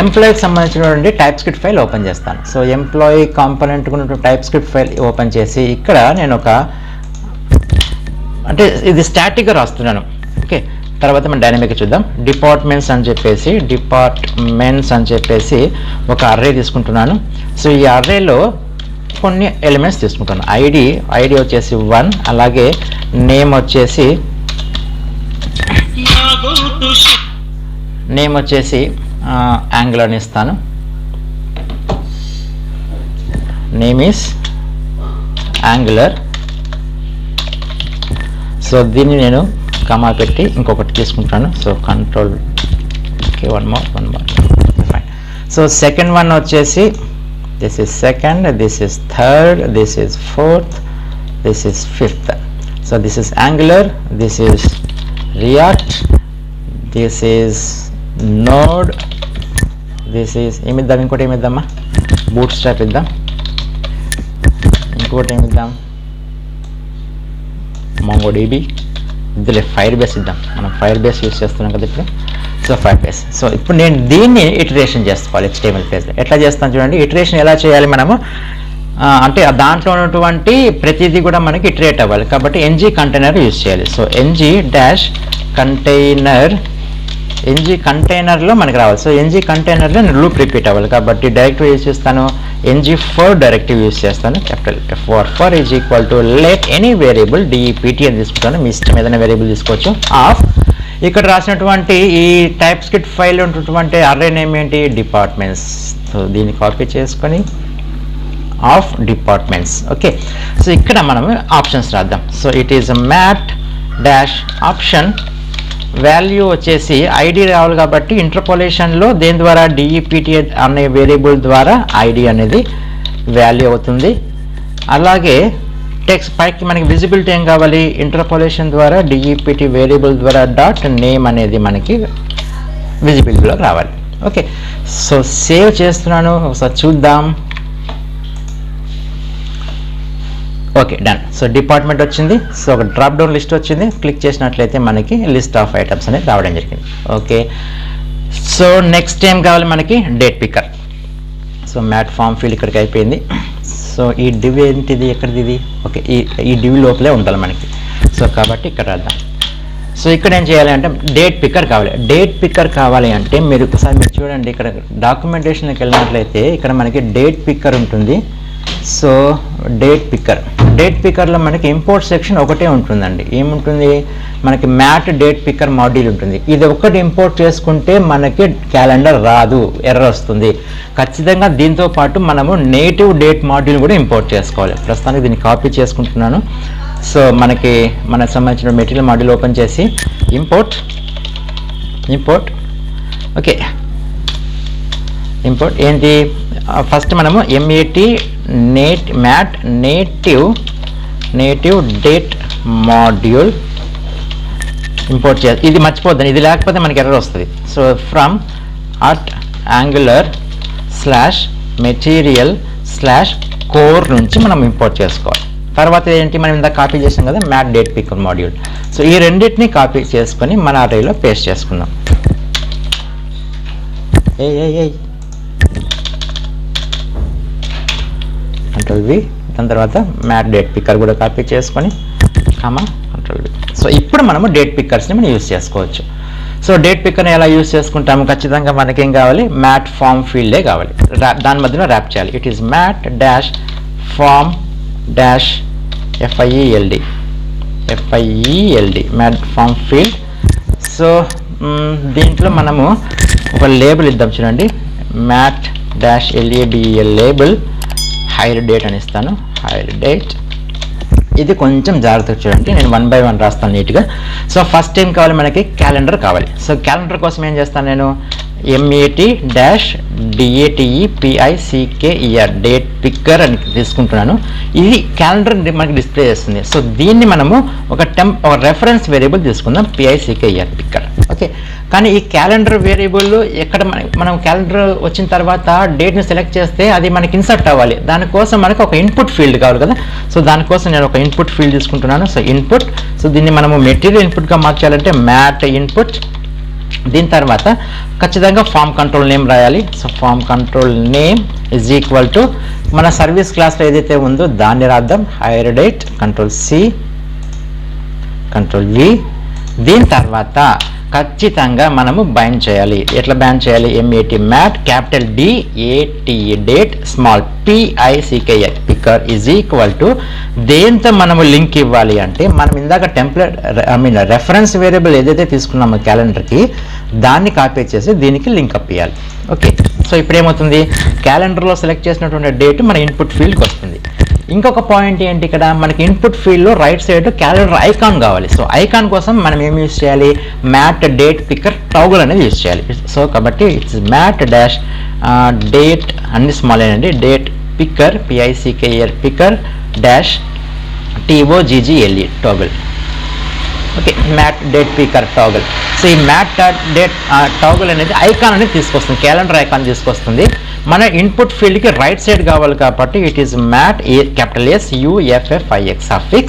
ఎంప్లాయీకి సంబంధించినటువంటి టైప్ స్క్రిప్ట్ ఫైల్ ఓపెన్ చేస్తాను. సో ఎంప్లాయీ కాంపోనెంట్ ఉన్నటువంటి టైప్ స్క్రిప్ట్ ఫైల్ ఓపెన్ చేసి ఇక్కడ నేను ఒక, అంటే ఇది స్టాటిక్గా రాస్తున్నాను. ఓకే, తర్వాత మనం డైనమిక్గా చూద్దాం. డిపార్ట్మెంట్స్ అని చెప్పేసి ఒక అర్రే తీసుకుంటున్నాను. సో ఈ అర్రేలో కొన్ని ఎలిమెంట్స్ తీసుకుంటాను. ఐడి వచ్చేసి 1, అలాగే నేమ్ వచ్చేసి యాంగులర్ అని ఇస్తాను. Name is angular. సో దీన్ని నేను కమా పెట్టి ఇంకొకటి తీసుకుంటాను. So control, okay, one more fine. So second one వచ్చేసి this is second, this is third, this is fourth, this is fifth. So this is Angular, this is React, this is Node, దిస్ ఈజ్ ఏమిద్దాం, ఇంకోటి ఏమిద్దామా, Bootstrap ఇద్దాం, ఇంకోటి ఏమిద్దాం, MongoDB, ఇందులో ఫైర్ బేస్ ఇద్దాం. మనం ఫైర్ బేస్ యూస్ చేస్తున్నాం కదా ఇప్పుడు. So fire base. సో ఇప్పుడు నేను దీన్ని ఇటరేషన్ చేసుకోవాలి HTML పేజ్లో. ఎట్లా చేస్తాను చూడండి. ఇటరేషన్ ఎలా చేయాలి మనము అంటే దాంట్లో ఉన్నటువంటి ప్రతిదీ కూడా మనకి ఇటరేట్ అవ్వాలి కాబట్టి ng కంటైనర్ యూజ్ చేయాలి. So ng dash container, ng కంటైనర్లో మనకి రావాలి. సో ng కంటైనర్లో నేను లూప్ రిపీట్ అవ్వాలి కాబట్టి డైరెక్టివ్ యూజ్ చేస్తాను, ng4 డైరెక్టివ్ యూజ్ చేస్తాను. Capital for is equal to let any variable DEPT అని తీసుకుంటాను. మీ ఇష్టం ఏదైనా వేరియబుల్ తీసుకోవచ్చు. ఆఫ్, ఇక్కడ రాసినటువంటి ఈ టైప్ స్క్రిప్ట్ ఫైల్ ఉన్నటువంటి అర్రే నేమ్ ఏంటి, డిపార్ట్మెంట్స్. సో దీన్ని కాపీ చేసుకొని ఆఫ్ డిపార్ట్మెంట్స్. ఓకే, సో ఇక్కడ మనం ఆప్షన్స్ రాద్దాం. So it is mat dash option, value వచ్చేసి ఐడి రావాలి కాబట్టి ఇంటర్పోలేషన్లో దేని ద్వారా, DEPT అనే వేరియబుల్ ద్వారా ఐడి అనేది వాల్యూ అవుతుంది. అలాగే టెక్స్ట్ పైకి మనకి విజిబిలిటీ ఏం కావాలి, ఇంటర్పోలేషన్ ద్వారా DEPT వేరియబుల్ ద్వారా డాట్ నేమ్ అనేది మనకి విజిబిలిటీలోకి రావాలి. ఓకే, సో సేవ్ చేస్తున్నాను, ఒకసారి చూద్దాం. Okay, done. సో డిపార్ట్మెంట్ వచ్చింది. సో ఒక డ్రాప్ డౌన్ లిస్ట్ వచ్చింది. క్లిక్ చేసినట్లయితే మనకి లిస్ట్ ఆఫ్ ఐటమ్స్ అనేది రావడం జరిగింది. ఓకే, సో నెక్స్ట్ ఏం కావాలి మనకి, date picker. So mat form field ఇక్కడికి అయిపోయింది. సో ఈ డివ్ ఏంటిది, ఎక్కడిది ఇది, ఓకే, ఈ డివ్ లోపలే ఉండాలి మనకి. సో కాబట్టి ఇక్కడ రాద్దాం. సో ఇక్కడ ఏం చేయాలి అంటే డేట్ పిక్కర్ కావాలి. డేట్ పిక్కర్ కావాలి అంటే మీరు ఒకసారి మీరు చూడండి, ఇక్కడ డాక్యుమెంటేషన్కి వెళ్ళినట్లయితే ఇక్కడ మనకి డేట్ పిక్కర్ ఉంటుంది. సో డేట్ పిక్కర్లో మనకి ఇంపోర్ట్ సెక్షన్ ఒకటే ఉంటుందండి. ఏముంటుంది మనకి మ్యాట్ డేట్ పిక్కర్ మాడ్యూల్ ఉంటుంది. ఇది ఒకటి ఇంపోర్ట్ చేసుకుంటే మనకి క్యాలెండర్ రాదు, ఎర్రర్ వస్తుంది. ఖచ్చితంగా దీంతో పాటు మనము నేటివ్ డేట్ మాడ్యూల్ కూడా ఇంపోర్ట్ చేసుకోవాలి. ప్రస్తుతానికి దీన్ని కాపీ చేసుకుంటున్నాను. సో మనకి సంబంధించిన మెటీరియల్ మాడ్యూల్ ఓపెన్ చేసి ఇంపోర్ట్, ఓకే, ఇంపోర్ట్ ఏంటి, ఫస్ట్ మనము mat native date module import చేయాలి. ఇది మర్చిపోద్దాం, ఇది లేకపోతే మనకి ఎర్రర్ వస్తుంది. సో ఫ్రమ్ @angular/material/core నుంచి మనం ఇంపోర్ట్ చేసుకోవాలి. తర్వాత ఏంటి, మనం ఇందాక కాపీ చేసాం కదా mat date picker module. So ఈ రెండింటిని కాపీ చేసుకొని మన అరేలో పేస్ట్ చేసుకుందాం. Ctrl+V, దాని తర్వాత మ్యాట్ డేట్ పిక్కర్ కూడా కాపీ చేసుకొని Ctrl+V. సో ఇప్పుడు మనము డేట్ పిక్కర్స్ని మనం యూజ్ చేసుకోవచ్చు. సో డేట్ పిక్కర్ని ఎలా యూజ్ చేసుకుంటాము, ఖచ్చితంగా మనకేం కావాలి, మ్యాట్ ఫామ్ ఫీల్డే కావాలి. దాని మధ్యలో ర్యాప్ చేయాలి. It is mat dash form dash FIELD mat form field. So దీంట్లో మనము ఒక లేబుల్ ఇద్దాం చూడండి, mat-label లేబుల్ హైర్ డేట్ అని ఇస్తాను. హైర్ డేట్ ఇది కొంచెం జాగ్రత్తగా చూడండి, నేను 1 by 1 రాస్తాను నీట్గా. సో ఫస్ట్ ఏం కావాలి మనకి, క్యాలెండర్ కావాలి. సో క్యాలెండర్ కోసం ఏం చేస్తాను నేను, MET-DATEPICKER డేట్ పిక్కర్ అని తీసుకుంటున్నాను. ఇది క్యాలెండర్ మనకి డిస్ప్లే చేస్తుంది. సో దీన్ని మనము ఒక రెఫరెన్స్ వేరియబుల్ తీసుకుందాం, PICKER పిక్కర్. ఓకే, కానీ ఈ క్యాలెండర్ వేరియబుల్ ఎక్కడ మనం క్యాలెండర్ వచ్చిన తర్వాత డేట్ని సెలెక్ట్ చేస్తే అది మనకి ఇన్సర్ట్ అవ్వాలి. దానికోసం మనకి ఒక ఇన్పుట్ ఫీల్డ్ కావాలి కదా. సో దానికోసం నేను ఒక ఇన్పుట్ ఫీల్డ్ తీసుకుంటున్నాను. సో ఇన్పుట్, సో దీన్ని మనము మెటీరియల్ ఇన్పుట్గా మార్చాలంటే మ్యాట్ ఇన్పుట్. దీని తర్వాత ఖచ్చితంగా ఫామ్ కంట్రోల్ నేమ్ రాయాలి. So form control name is equal to మన సర్వీస్ క్లాస్లో ఏదైతే ఉందో దాన్ని రాద్దాం, హైర్ డేట్, Ctrl+C Ctrl+V. దీని తర్వాత ఖచ్చితంగా మనము బైండ్ చేయాలి. ఎట్లా బైండ్ చేయాలి, mat capital DATE date small PICKER picker is equal to దేంతో మనము లింక్ ఇవ్వాలి అంటే, మనం ఇందాక టెంప్లెట్ రెఫరెన్స్ వేరియబుల్ ఏదైతే తీసుకున్నామో క్యాలెండర్కి దాన్ని కాపీ చేసి దీనికి లింక్ అప్ ఇవ్వాలి. ఓకే, సో ఇప్పుడు ఏమవుతుంది, క్యాలెండర్లో సెలెక్ట్ చేసినటువంటి డేట్ మన ఇన్పుట్ ఫీల్డ్కి వస్తుంది. ఇంకొక పాయింట్ ఏంటి, ఇక్కడ మనకి ఇన్పుట్ ఫీల్డ్లో రైట్ సైడ్ క్యాలెండర్ ఐకాన్ కావాలి. సో ఐకాన్ కోసం మనం ఏం యూజ్ చేయాలి, మ్యాట్ డేట్ పిక్కర్ టౌగుల్ అనేది యూజ్ చేయాలి. సో కాబట్టి ఇట్స్ mat-date అన్ని స్మాల్ అండి, date picker PICKER picker -TOGGLE toggle. Okay, mat date picker toggle. So ఈ మ్యాట్ డేట్ టోగుల్ అనేది ఐకాన్ అనేది తీసుకొస్తుంది, క్యాలెండర్ ఐకాన్ తీసుకొస్తుంది. మన ఇన్పుట్ ఫీల్డ్కి రైట్ సైడ్ కావాలి కాబట్టి ఇట్ ఈస్ మ్యాట్ SUFFIX.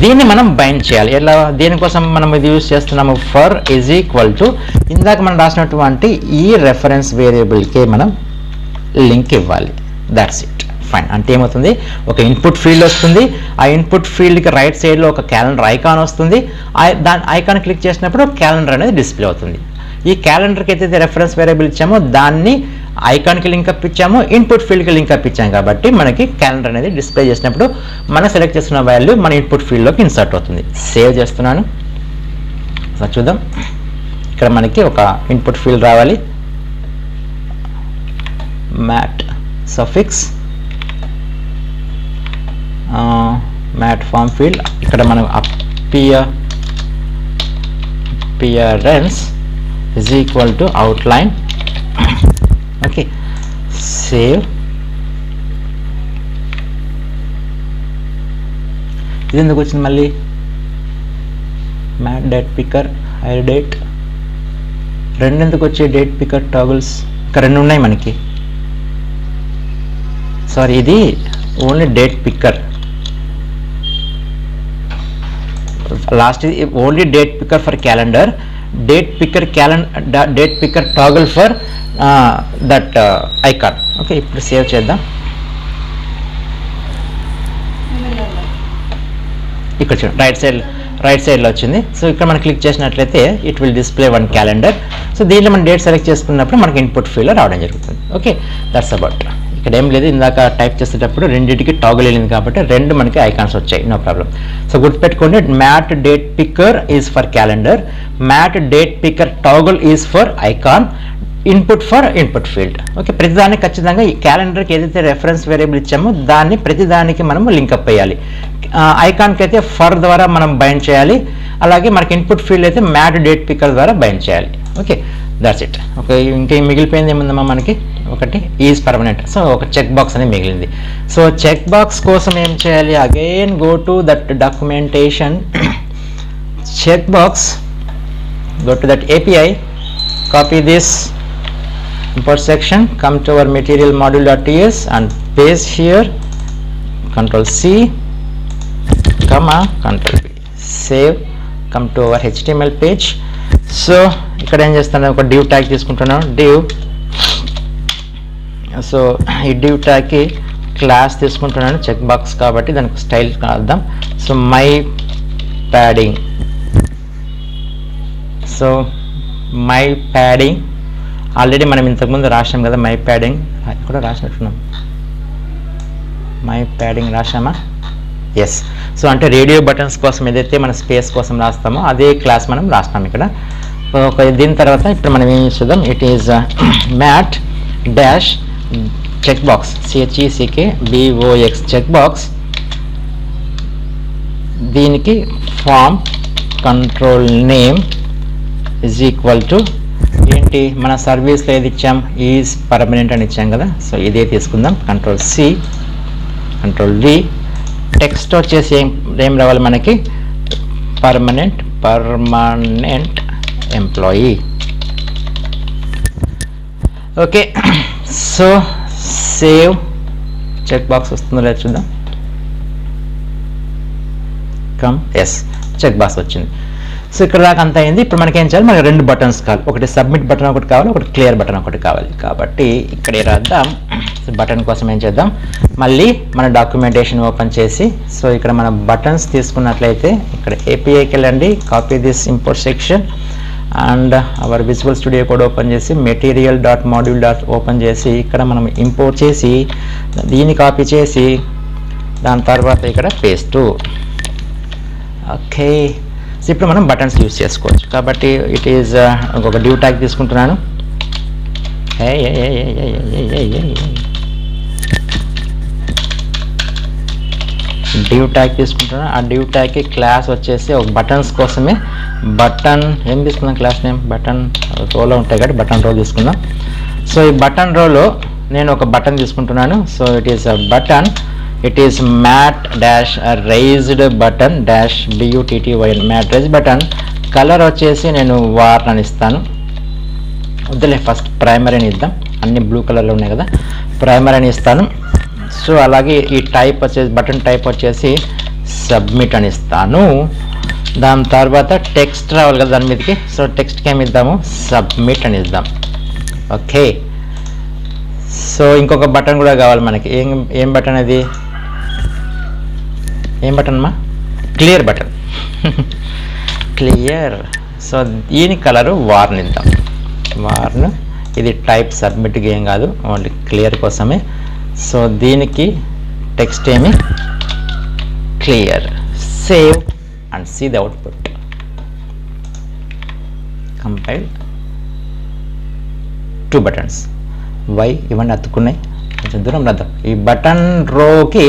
దీన్ని మనం బైండ్ చేయాలి. ఎలా, దీనికోసం మనం ఇది యూజ్ చేస్తున్నాము, ఫర్ ఈజ్ ఈక్వల్ టు ఇందాక మనం రాసినటువంటి ఈ రెఫరెన్స్ వేరియబుల్కి మనం లింక్ ఇవ్వాలి. That's it, fine. అంటే ఏమవుతుంది, ఒక ఇన్పుట్ ఫీల్డ్ వస్తుంది, ఆ ఇన్పుట్ ఫీల్డ్కి రైట్ సైడ్లో ఒక క్యాలెండర్ ఐకాన్ వస్తుంది. దాని ఐకాన్ క్లిక్ చేసినప్పుడు క్యాలెండర్ అనేది డిస్ప్లే అవుతుంది. ఈ క్యాలెండర్కి అయితే రెఫరెన్స్ వేరియబుల్ ఇచ్చామో దాన్ని ఐకాన్కి లింక్ అప్ ఇచ్చాము, ఇన్పుట్ ఫీల్డ్కి లింక్ అప్ ఇచ్చాము కాబట్టి మనకి క్యాలెండర్ అనేది డిస్ప్లే చేసినప్పుడు మనం సెలెక్ట్ చేస్తున్న వాల్యూ మన ఇన్పుట్ ఫీల్డ్లోకి ఇన్సర్ట్ అవుతుంది. సేవ్ చేస్తున్నాను. సో చూద్దాం, ఇక్కడ మనకి ఒక ఇన్పుట్ ఫీల్డ్ రావాలి, mat suffix mat form field. ఇక్కడ మనం appearance is equal to outline. Okay, save. ఇది ఎందుకు వచ్చింది మళ్ళీ, mat date picker hire date, రెండు ఎందుకు వచ్చే డేట్ పిక్కర్ టాగుల్స్, ఇక్కడ రెండు ఉన్నాయి మనకి. సారీ, ఇది only date picker, last only date picker for calendar, date picker toggle for that icon. Okay, ఇప్పుడు సేవ్ చేద్దాం. ఇక్కడ చూడండి, రైట్ సైడ్లో వచ్చింది. సో ఇక్కడ మనం క్లిక్ చేసినట్లయితే it will display one calendar. So దీంట్లో మనం డేట్ సెలెక్ట్ చేసుకున్నప్పుడు మనకి ఇన్పుట్ ఫీల్డ్లో రావడం జరుగుతుంది. Okay, that's about. ఇక్కడ ఏం లేదు, ఇందాక టైప్ చేసేటప్పుడు రెండింటికి టాగుల్ వెళ్ళింది కాబట్టి రెండు మనకి ఐకాన్స్ వచ్చాయి, నో ప్రాబ్లం. సో గుర్తుపెట్టుకోండి, mat date picker is for calendar, mat date picker toggle is for icon, input for input field. Okay, ప్రతిదానికి ఖచ్చితంగా ఈ క్యాలెండర్కి ఏదైతే రెఫరెన్స్ వేరియబుల్ ఇచ్చామో దాన్ని ప్రతిదానికి మనము లింకప్ అయ్యాలి. ఐకాన్కి అయితే ఫర్ ద్వారా మనం బైండ్ చేయాలి, అలాగే మనకి ఇన్పుట్ ఫీల్డ్ అయితే మ్యాట్ డేట్ పిక్కర్ ద్వారా బైండ్ చేయాలి. Okay, that's it. ఓకే, ఇంకేం మిగిలిపోయింది ఏముందమ్మా మనకి, ఒకటి ఈజ్ పర్మనెంట్. సో ఒక చెక్ బాక్స్ అనేది మిగిలింది. సో చెక్ బాక్స్ కోసం ఏం చేయాలి, again go to that documentation, check box, go to that API, copy this import section, come to our material module.ts and paste here, Ctrl+C, Ctrl+V, save, come to our HTML page. So ఇక్కడ ఏం చేస్తాను, ఒక div tag తీసుకుంటున్నాను, div. So ఈ div tag కి class తీసుకుంటున్నాను, check box కాబట్టి దానికి స్టైల్ కాద్దాం. So my padding, so my padding already మనం ఇంతకుముందు రాసాం కదా, మై ప్యాడింగ్ కూడా రాసినట్టున్నాం, మై ప్యాడింగ్ రాసామా, ఎస్. సో అంటే రేడియో బటన్స్ కోసం ఏదైతే మన స్పేస్ కోసం రాస్తామో అదే క్లాస్ మనం రాస్తాం ఇక్కడ. ఒక దీని తర్వాత ఇప్పుడు మనం ఏం చేద్దాం, it is mat dash check box, CHECKBOX check box, దీనికి form control name is equal to ఏంటి, మన సర్వీస్లో ఏది ఇచ్చాం, ఈజ్ పర్మనెంట్ అని ఇచ్చాం కదా. సో ఇదే తీసుకుందాం, Ctrl+C Ctrl+V. టెక్స్ట్ వచ్చేసి ఏం రావాలి మనకి, permanent employee. Okay, so save check box వస్తుందో లేదు చూద్దాం. ఎస్, చెక్ బాక్స్ వచ్చింది. సో ఇక్కడ దాకా అంత అయింది. ఇప్పుడు మనకి ఏం చేయాలి, మనకి 2 బటన్స్ కావాలి, ఒకటి సబ్మిట్ బటన్ ఒకటి కావాలి, ఒకటి క్లియర్ బటన్ ఒకటి కావాలి. కాబట్టి ఇక్కడ రాద్దాం, బటన్ కోసం ఏం చేద్దాం, మళ్ళీ మన డాక్యుమెంటేషన్ ఓపెన్ చేసి, సో ఇక్కడ మన బటన్స్ తీసుకున్నట్లయితే ఇక్కడ APIకి వెళ్ళండి, copy this import section and hour visual studio code open చేసి material.module ఓపెన్ చేసి ఇక్కడ మనం ఇంపోర్ట్ చేసి దీన్ని కాపీ చేసి దాని తర్వాత ఇక్కడ పేస్ట్. ఓకే, సో ఇప్పుడు మనం బటన్స్ యూజ్ చేసుకోవచ్చు. కాబట్టి ఇట్ ఈజ్ ఒక డ్యూ ట్యాగ్ తీసుకుంటున్నాను. డ్యూ ట్యాగ్ తీసుకుంటున్నాను. ఆ డ్యూ ట్యాగ్కి క్లాస్ వచ్చేసి ఒక బటన్స్ కోసమే బటన్ ఏం తీసుకుందాం, క్లాస్ నేమ్ బటన్ రోలో ఉంటాయి కాబట్టి బటన్ రో తీసుకుందాం. సో ఈ బటన్ రోలో నేను ఒక బటన్ తీసుకుంటున్నాను. So it is a button, it is mat dash raised button dash BUTTY, mat raise button. Colour వచ్చేసి నేను వార్న్ అని ఇస్తాను. వద్దులే, ఫస్ట్ ప్రైమరీ అని ఇద్దాం, అన్ని బ్లూ కలర్లో ఉన్నాయి కదా, ప్రైమరీ అని ఇస్తాను. సో అలాగే ఈ టైప్ వచ్చేసి బటన్ టైప్ వచ్చేసి సబ్మిట్ అని ఇస్తాను. దాని తర్వాత టెక్స్ట్ రావాలి కదా దాని మీదకి, సో టెక్స్ట్కి ఏమి ఇద్దాము, సబ్మిట్ అని ఇద్దాం. ఓకే, సో ఇంకొక బటన్ కూడా కావాలి మనకి. ఏం బటన్ అది, ఏం బటన్ అమ్మా, క్లియర్ బటన్. క్లియర్. సో దీని కలరు వార్న్ ఇద్దాం, వార్న్. ఇది టైప్ సబ్మిట్కి ఏం కాదు, ఓన్లీ క్లియర్ కోసమే. సో దీనికి టెక్స్ట్ ఏమి, clear. Save and see the output. Compile. 2 buttons. Why ఇవన్నీ అతుక్కున్నాయి, కొంచెం దూరం రాద్దాం. ఈ బటన్ రోకి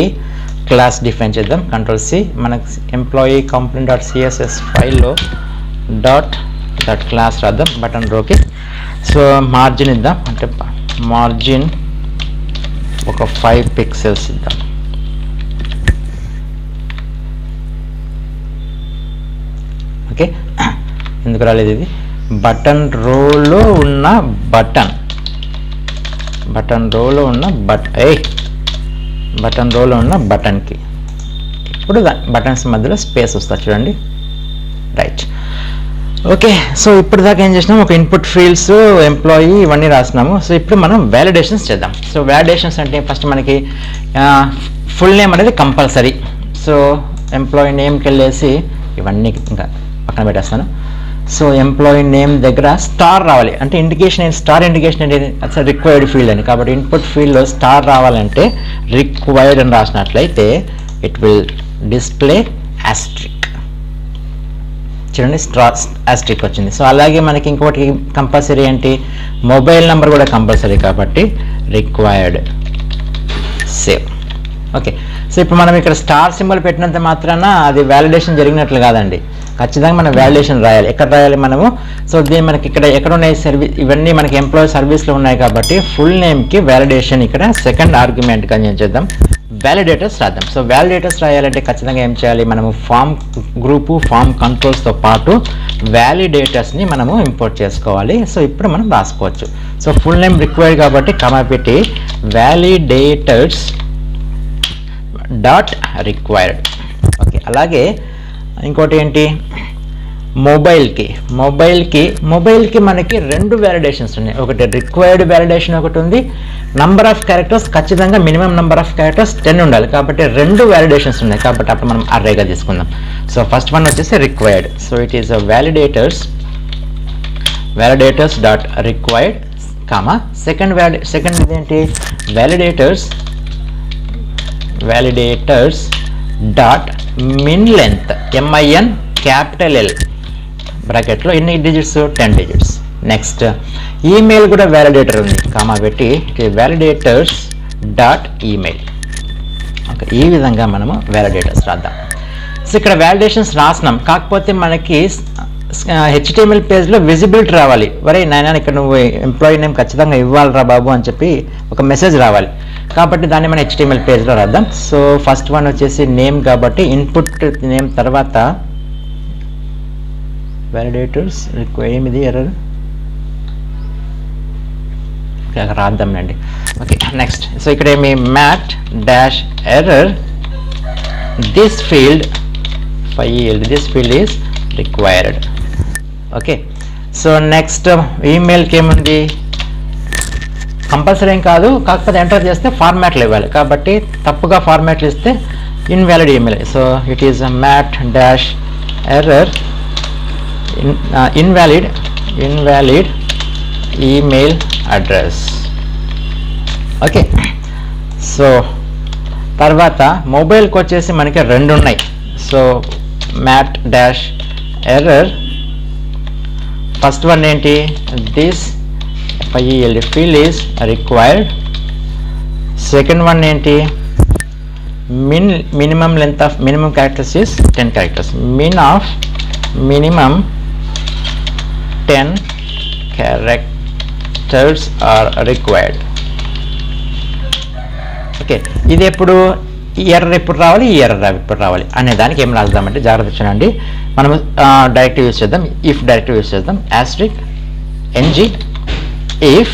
క్లాస్ డిఫైన్ చేద్దాం. Ctrl+C, మనకు ఎంప్లాయీ component.css ఫైల్లో దట్ క్లాస్ రాద్దాం బటన్ రోకి. సో మార్జిన్ ఇద్దాం, అంటే మార్జిన్ ఒక 5 పిక్సెల్స్ ఇద్దాం. ఓకే, ఎందుకు రాలేదు ఇది, బటన్ రోలో ఉన్న బటన్ రోలో ఉన్న బటన్ రోలో ఉన్న బటన్కి ఇప్పుడు బటన్స్ మధ్యలో స్పేస్ వస్తుంది చూడండి. రైట్. ఓకే, సో ఇప్పుడు దాకా ఏం చేసినాం, ఒక ఇన్పుట్ ఫీల్డ్స్, ఎంప్లాయీ ఇవన్నీ రాసినాము. సో ఇప్పుడు మనం వ్యాలిడేషన్స్ చేద్దాం. సో వ్యాలిడేషన్స్ అంటే ఫస్ట్ మనకి ఫుల్ నేమ్ అనేది కంపల్సరీ. సో ఎంప్లాయీ నేమ్కి వెళ్ళేసి ఇవన్నీ ఇంకా పక్కన పెట్టేస్తాను. సో ఎంప్లాయీ నేమ్ దగ్గర స్టార్ రావాలి, అంటే ఇండికేషన్, స్టార్ ఇండికేషన్ అంటే అసలు రిక్వైర్డ్ ఫీల్డ్ అని. కాబట్టి ఇన్పుట్ ఫీల్డ్లో స్టార్ రావాలంటే రిక్వైర్డ్ అని రాసినట్లయితే ఇట్ విల్ డిస్ప్లే ఆస్ట్రిక్. చూడండి, ఆస్ట్రిక్ వచ్చింది. సో అలాగే మనకి ఇంకోటి కంపల్సరీ ఏంటి, మొబైల్ నెంబర్ కూడా కంపల్సరీ కాబట్టి రిక్వైర్డ్ సేవ్. ఓకే, సో ఇప్పుడు మనం ఇక్కడ స్టార్ సింబల్ పెట్టినంత మాత్రాన అది వ్యాలిడేషన్ జరిగినట్లు కాదండి, ఖచ్చితంగా మనం వ్యాలిడేషన్ రాయాలి. ఎక్కడ రాయాలి మనము, సో దీన్ని మనకి ఇక్కడ ఎక్కడ ఉన్నాయి, సర్వీస్ ఇవన్నీ మనకి ఎంప్లాయీ సర్వీస్లో ఉన్నాయి కాబట్టి ఫుల్ నేమ్కి వ్యాలిడేషన్ ఇక్కడ సెకండ్ ఆర్గ్యుమెంట్గా ఏం చేద్దాం, వ్యాలిడేటర్స్ రాద్దాం. సో వ్యాలిడేటర్స్ రాయాలంటే ఖచ్చితంగా ఏం చేయాలి, మనము ఫామ్ గ్రూపు, ఫామ్ కంట్రోల్స్తో పాటు వ్యాలిడేటర్స్ని మనము ఇంపోర్ట్ చేసుకోవాలి. సో ఇప్పుడు మనం రాసుకోవచ్చు. సో ఫుల్ నేమ్ రిక్వైర్డ్ కాబట్టి కమా పెట్టి వ్యాలిడేటర్స్ డాట్ రిక్వైర్డ్. ఓకే, అలాగే ఇంకోటి ఏంటి, మొబైల్కి మనకి 2 వ్యాలిడేషన్స్ ఉన్నాయి. ఒకటి రిక్వైర్డ్ వ్యాలిడేషన్ ఒకటి ఉంది. నంబర్ ఆఫ్ క్యారెక్టర్స్ ఖచ్చితంగా మినిమం నంబర్ ఆఫ్ క్యారెక్టర్స్ 10 ఉండాలి కాబట్టి 2 వ్యాలిడేషన్స్ ఉన్నాయి. కాబట్టి అప్పుడు మనం అర్రేగా తీసుకుందాం. సో ఫస్ట్ వన్ వచ్చేసి required. So it is validators dot required comma second ఇదేంటి, validators dot min length MIN capital L బ్రాకెట్లో ఎన్ని డిజిట్స్ 10 డిజిట్స్. నెక్స్ట్ ఈమెయిల్ కూడా వ్యాలిడేటర్ ఉంది కామా పెట్టి వ్యాలిడేటర్స్ డాట్ ఈమెయిల్. ఓకే, ఈ విధంగా మనము వ్యాలిడేటర్స్ రాద్దాం. సో ఇక్కడ వ్యాలిడేషన్స్ రాసినాం, కాకపోతే మనకి HTML పేజ్లో విజిబిలిటీ రావాలి. వరే నాయన ఇక్కడ నువ్వు ఎంప్లాయీ నేమ్ ఖచ్చితంగా ఇవ్వాలిరా బాబు అని చెప్పి ఒక మెసేజ్ రావాలి. కాబట్టి దాన్ని మనం HTML పేజ్లో రాద్దాం. సో ఫస్ట్ వన్ వచ్చేసి నేమ్ కాబట్టి ఇన్పుట్ నేమ్ తర్వాత వ్యాలిడేటర్స్ ఏమిది ఎర్రర్ రాద్దాంనండి. ఓకే, నెక్స్ట్ సో ఇక్కడ ఏమి mat dash error this field is required. Okay, so next ఈమెయిల్కి ఏముంది, కంపల్సరీ ఏం కాదు, కాకపోతే ఎంటర్ చేస్తే ఫార్మాట్లు ఇవ్వాలి. కాబట్టి తప్పుగా ఫార్మాట్లు ఇస్తే invalid email. So it is mat dash error invalid email address. Okay, so తర్వాత మొబైల్కి వచ్చేసి మనకి 2 ఉన్నాయి. So mat dash error first one ఏంటి, this field is required. Second one ఏంటి, minimum length of minimum characters is 10 characters. Minimum 10 characters are required. Okay, ఇది ఎప్పుడు ఈ ఎర్రర్ ఎప్పుడు రావాలి, ఈ ఎర్రర్ ఎప్పుడు రావాలి అనే దానికి ఏం రాద్దామంటే జాగ్రత్త చూడండి. మనం డైరెక్టివ్ యూజ్ చేద్దాం, ఇఫ్ డైరెక్టివ్ యూజ్ చేద్దాం. యాస్ట్రిక్ NG ఇఫ్,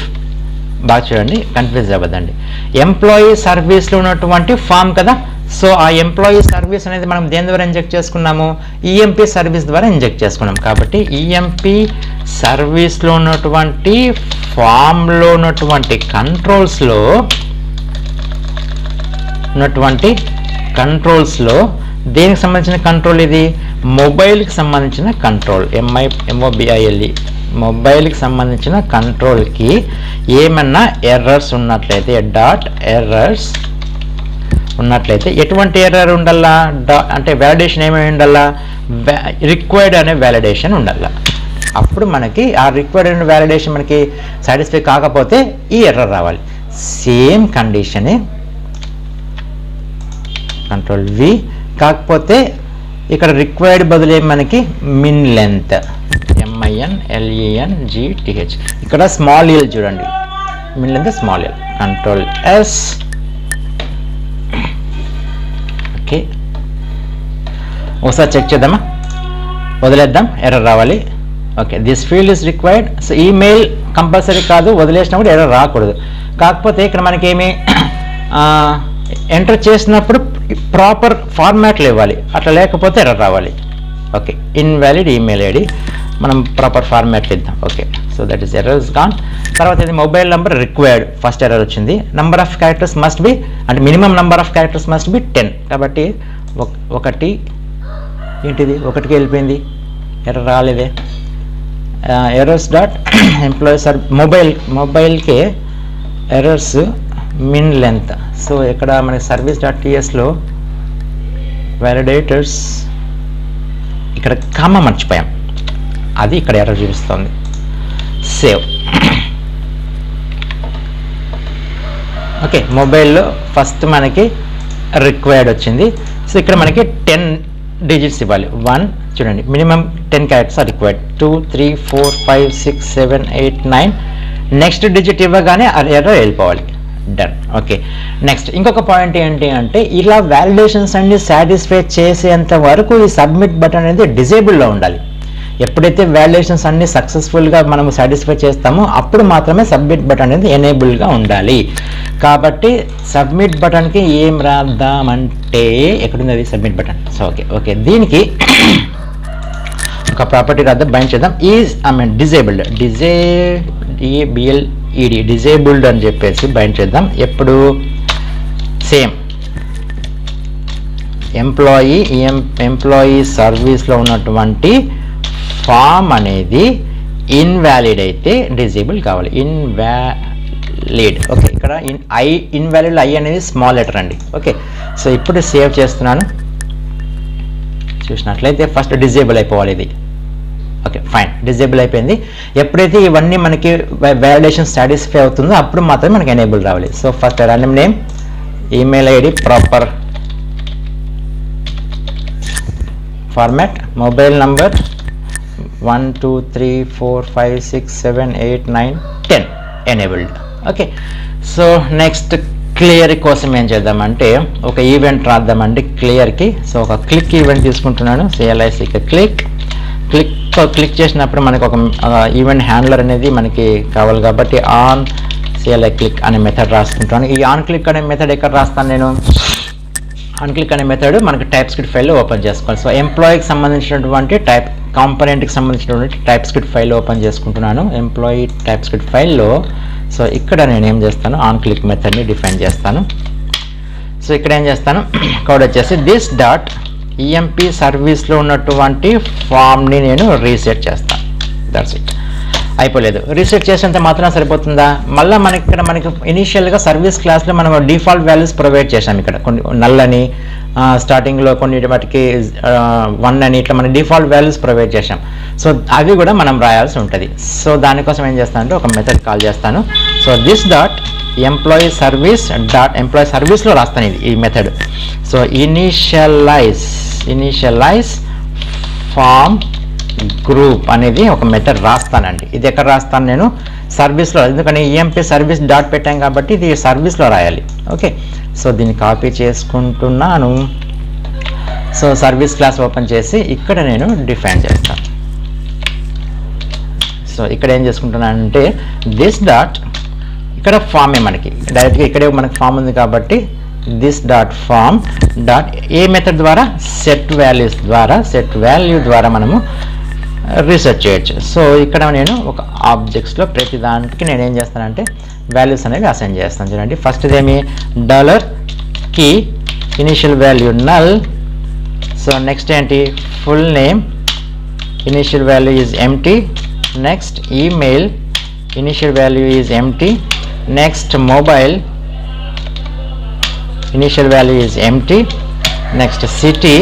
బాగా చూడండి కన్ఫ్యూజ్ అవ్వద్దండి. ఎంప్లాయీ సర్వీస్లో ఉన్నటువంటి ఫామ్ కదా. సో ఆ ఎంప్లాయీ సర్వీస్ అనేది మనం దేని ద్వారా ఇంజెక్ట్ చేసుకున్నాము, EMP సర్వీస్ ద్వారా ఇంజెక్ట్ చేసుకున్నాం. కాబట్టి EMP సర్వీస్లో ఉన్నటువంటి ఫామ్లో ఉన్నటువంటి కంట్రోల్స్లో దేనికి సంబంధించిన కంట్రోల్, ఇది మొబైల్కి సంబంధించిన కంట్రోల్. MOBILE మొబైల్కి సంబంధించిన కంట్రోల్కి ఏమన్నా ఎర్రర్స్ ఉన్నట్లయితే డాట్ ఎర్రర్స్ ఉన్నట్లయితే ఎటువంటి ఎర్రర్ ఉండాలా, అంటే వ్యాలిడేషన్ ఏమేమి ఉండాలా, రిక్వైర్డ్ అనే వ్యాలిడేషన్ ఉండాలా. అప్పుడు మనకి ఆ రిక్వైర్డ్ అనే వ్యాలిడేషన్ మనకి సాటిస్ఫై కాకపోతే ఈ ఎర్రర్ రావాలి. సేమ్ కండిషనే కంట్రోల్ V, కాకపోతే ఇక్కడ రిక్వైర్డ్ బదులు మనకి మిన్ లెంత్ MINLENGTH. ఇక్కడ స్మాల్ ఎల్ చూడండి, min length small L. Control S. Okay, ఒకసారి చెక్ చేద్దామా, వదిలేద్దాం, ఎర్రర్ రావాలి. Okay, this field is required. So email compulsory కాదు, వదిలేసినప్పుడు ఎర్రర్ రాకూడదు. కాకపోతే ఇక్కడ మనకేమి ఎంటర్ చేసినప్పుడు ప్రాపర్ ఫార్మాట్లు ఇవ్వాలి, అట్లా లేకపోతే ఎర్రర్ రావాలి. ఓకే, ఇన్వాలిడ్ ఈమెయిల్ ఐడి మనం ప్రాపర్ ఫార్మాట్లు ఇద్దాం. Okay, so that is error is gone. తర్వాత ఇది mobile number required, first error వచ్చింది. Number of characters must be, అంటే minimum number of characters must be 10. కాబట్టి ఒకటి ఏంటిది, ఒకటికి వెళ్ళిపోయింది, ఎర్రర్ రాలేదే. ఎర్రర్స్ డాట్ ఎంప్లాయీస్ మొబైల్కి ఎర్రర్స్ మిన్ లెంత్. సో ఇక్కడ మనకి సర్వీస్ డాట్ TSలో వ్యాలిడేటర్స్ ఇక్కడ కామా మర్చిపోయాం, అది ఇక్కడ ఎర్రర్ చూపిస్తుంది. సేవ్. ఓకే, మొబైల్లో ఫస్ట్ మనకి రిక్వైర్డ్ వచ్చింది. సో ఇక్కడ మనకి 10 డిజిట్స్ ఇవ్వాలి. 1 చూడండి, minimum 10 characters are required. 2 3 4 5 6 7 8 9. Next digit ఇవ్వగానే ఎర్రర్ వెళ్ళిపోవాలి. డన్. ఓకే, నెక్స్ట్ ఇంకొక పాయింట్ ఏంటి అంటే, ఇలా వ్యాలిడేషన్స్ అన్ని సాటిస్ఫై చేసేంత వరకు ఈ సబ్మిట్ బటన్ అనేది డిజేబుల్లో ఉండాలి. ఎప్పుడైతే వ్యాలిడేషన్స్ అన్ని సక్సెస్ఫుల్గా మనము సాటిస్ఫై చేస్తామో అప్పుడు మాత్రమే సబ్మిట్ బటన్ అనేది ఎనేబుల్గా ఉండాలి. కాబట్టి సబ్మిట్ బటన్కి ఏం రాద్దామంటే, ఎక్కడుంది అది సబ్మిట్ బటన్. సో ఓకే దీనికి ఒక ప్రాపర్టీ రాద్దాం, బైండ్ చేద్దాం. డిజేబుల్డ్ డిజేబుల్డ్ అని చెప్పేసి బైండ్ చేద్దాం. ఎప్పుడు సేమ్ ఎంప్లాయీ సర్వీస్లో ఉన్నటువంటి ఫామ్ అనేది ఇన్వాలిడ్ అయితే డిజేబుల్ కావాలి. ఇన్వాలిడ్. ఓకే, ఇక్కడ ఇన్వాలిడ్ I అనేది స్మాల్ లెటర్ అండి. ఓకే, సో ఇప్పుడు సేవ్ చేస్తున్నాను. చూసినట్లయితే ఫస్ట్ డిజేబుల్ అయిపోవాలి ఇది. ఓకే ఫైన్, డిజేబుల్ అయిపోయింది. ఎప్పుడైతే ఇవన్నీ మనకి వ్యాలిడేషన్ సాటిస్ఫై అవుతుందో అప్పుడు మాత్రమే మనకి ఎనేబుల్ రావాలి. So first random name, email ID, proper format, mobile number 1 2 3 4 5 6 7 8 9 10 enabled. Okay, so next clear కోసం ఏం చేద్దామంటే ఒక ఈవెంట్ రాద్దామండి క్లియర్కి. సో ఒక క్లిక్ ఈవెంట్ తీసుకుంటున్నాను. CLIC క్లిక్ చేసినప్పుడు మనకు ఒక ఈవెంట్ హ్యాండ్లర్ అనేది మనకి కావాలి కాబట్టి ఆన్ CLI క్లిక్ అనే మెథడ్ రాసుకుంటాను. ఈ ఆన్ క్లిక్ అనే మెథడ్ ఎక్కడ రాస్తాను నేను? ఆన్ క్లిక్ అనే మెథడ్ మనకి టైప్ స్క్రిప్ట్ ఫైల్ ఓపెన్ చేసుకోవాలి. సో ఎంప్లాయీకి సంబంధించినటువంటి కాంపోనెంట్కి సంబంధించినటువంటి టైప్ స్క్రిప్ట్ ఫైల్ ఓపెన్ చేసుకుంటున్నాను. ఎంప్లాయీ టైప్ స్క్రిప్ట్ ఫైల్లో సో ఇక్కడ నేను ఏం చేస్తాను, ఆన్ క్లిక్ మెథడ్ని డిఫైన్ చేస్తాను. సో ఇక్కడ ఏం చేస్తాను, కోడ్ వచ్చేసి దిస్ డాట్ EMP సర్వీస్లో ఉన్నటువంటి ఫామ్ని నేను రీసెట్ చేస్తాను. That's it. అయిపోలేదు. రీసెట్ చేసేంత మాత్రం సరిపోతుందా? మళ్ళీ మనకి ఇనీషియల్గా సర్వీస్ క్లాస్లో మనం డిఫాల్ట్ వాల్యూస్ ప్రొవైడ్ చేసాం. ఇక్కడ కొన్ని నల్ అని స్టార్టింగ్లో కొన్ని వాటికి 1 అని ఇట్లా మనం డిఫాల్ట్ వాల్యూస్ ప్రొవైడ్ చేసాం. సో అవి కూడా మనం రాయాల్సి ఉంటుంది. సో దానికోసం ఏం చేస్తానంటే ఒక మెథడ్ కాల్ చేస్తాను. సో దిస్ డాట్ ఎంప్లాయీ సర్వీస్లో రాస్తాను ఈ method. So initialize form group అనేది ఒక మెథడ్ రాస్తానండి. ఇది ఎక్కడ రాస్తాను నేను? సర్వీస్లో. ఎందుకని EMP సర్వీస్ డాట్ పెట్టాం కాబట్టి ఇది సర్వీస్లో రాయాలి. ఓకే, సో దీన్ని కాపీ చేసుకుంటున్నాను. సో సర్వీస్ క్లాస్ ఓపెన్ చేసి ఇక్కడ నేను డిఫైన్ చేస్తాను. సో ఇక్కడ ఏం చేసుకుంటున్నానంటే దిస్ డాట్, ఇక్కడ ఫామే మనకి డైరెక్ట్గా ఇక్కడే మనకి ఫామ్ ఉంది కాబట్టి దిస్ డాట్ ఫామ్ డాట్ ఏ మెథడ్ ద్వారా సెట్ వాల్యూ ద్వారా మనము రీసెర్చ్ చేయొచ్చు. సో ఇక్కడ నేను ఒక ఆబ్జెక్ట్స్లో ప్రతి దానికి నేను ఏం చేస్తానంటే వాల్యూస్ అనేవి అసైన్ చేస్తాను. చూడండి, ఫస్ట్ ఇదేమి $key initial value null. So next ఏంటి, full name initial value is empty. Next email initial value is empty. Next mobile initial value is empty. Next city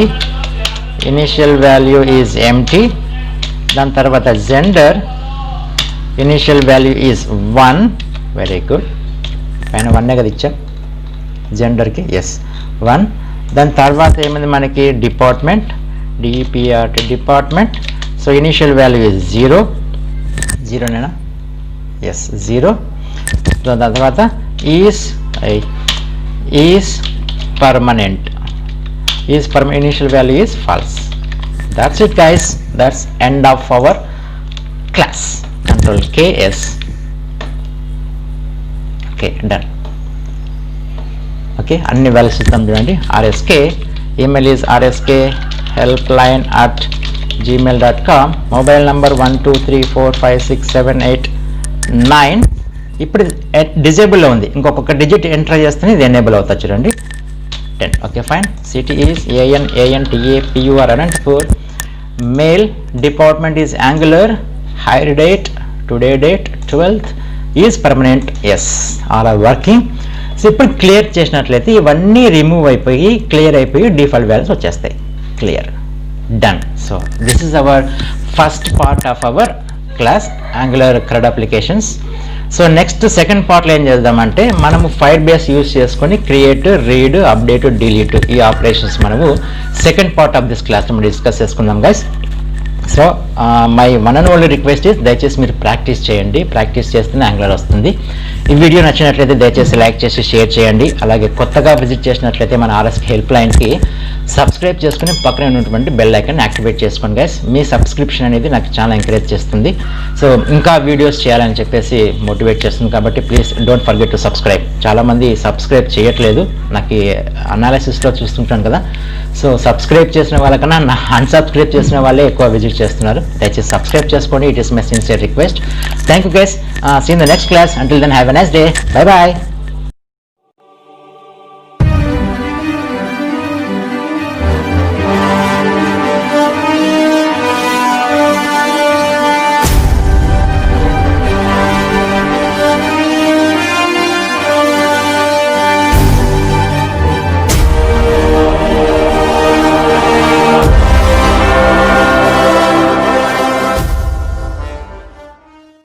initial value is empty. దాని తర్వాత gender initial value is 1. Very good. పైన 1 కదా ఇచ్చా జెండర్కి. Yes 1. దాని తర్వాత ఏమైంది మనకి department, DEPART department. So initial value is 0. నేనా? ఎస్ 0. దాని తర్వాత is permanent. Initial value is false. That's it guys. That's end of our class. Control KS. Okay, done. Okay, అన్ని వాల్యూస్ ఇస్తాం చూడండి. RSK email is rskhelpline@gmail.com. Mobile number 1 2 3 4 5 6 7 8 9. ఇప్పుడు డిజేబుల్లో ఉంది. ఇంకొక digit enter చేస్తేనే ఇది ఎనేబుల్ అవుతుంది. చూడండి 10. Okay fine. City is ANANTAPUR Anantapur. Mail department is Angular. Hire date today date 12th is permanent. Yes, all are working. So ఇప్పుడు క్లియర్ చేసినట్లయితే ఇవన్నీ రిమూవ్ అయిపోయి క్లియర్ అయిపోయి డిఫాల్ట్ వాల్యూస్ వచ్చేస్తాయి. Clear, done. So this is our first part of our class Angular CRUD applications. So next second పార్ట్లో ఏం చేద్దామంటే మనము Firebase యూజ్ చేసుకొని క్రియేట్, రీడ్, అప్డేట్, డిలీట్ ఈ ఆపరేషన్స్ మనము second part of this class మనం discuss చేసుకుందాం guys. So my one and only request is దయచేసి మీరు ప్రాక్టీస్ చేయండి. ప్రాక్టీస్ చేస్తేనే యాంగులర్ వస్తుంది. ఈ వీడియో నచ్చినట్లయితే దయచేసి లైక్ చేసి షేర్ చేయండి. అలాగే కొత్తగా విజిట్ చేసినట్లయితే మన RSK హెల్ప్ లైన్కి సబ్స్క్రైబ్ చేసుకుని పక్కనే ఉన్నటువంటి బెల్ ఐకాన్ యాక్టివేట్ చేసుకోండి గైస్. మీ సబ్స్క్రిప్షన్ అనేది నాకు చాలా ఎంకరేజ్ చేస్తుంది. సో ఇంకా వీడియోస్ చేయాలని చెప్పేసి మోటివేట్ చేస్తుంది. కాబట్టి please don't forget to subscribe. చాలామంది సబ్స్క్రైబ్ చేయట్లేదు. నాకు అనాలిసిస్లో చూస్తుంటాను కదా. సో సబ్స్క్రైబ్ చేసిన వాళ్ళకన్నా అన్సబ్స్క్రైబ్ చేసిన వాళ్ళే ఎక్కువ విజిట్ చేస్తున్నారు. దయచేసి సబ్స్క్రైబ్ చేసుకోండి. It is my sincere request. Thank you guys. See in the next class. Until then have a nice day. Bye bye.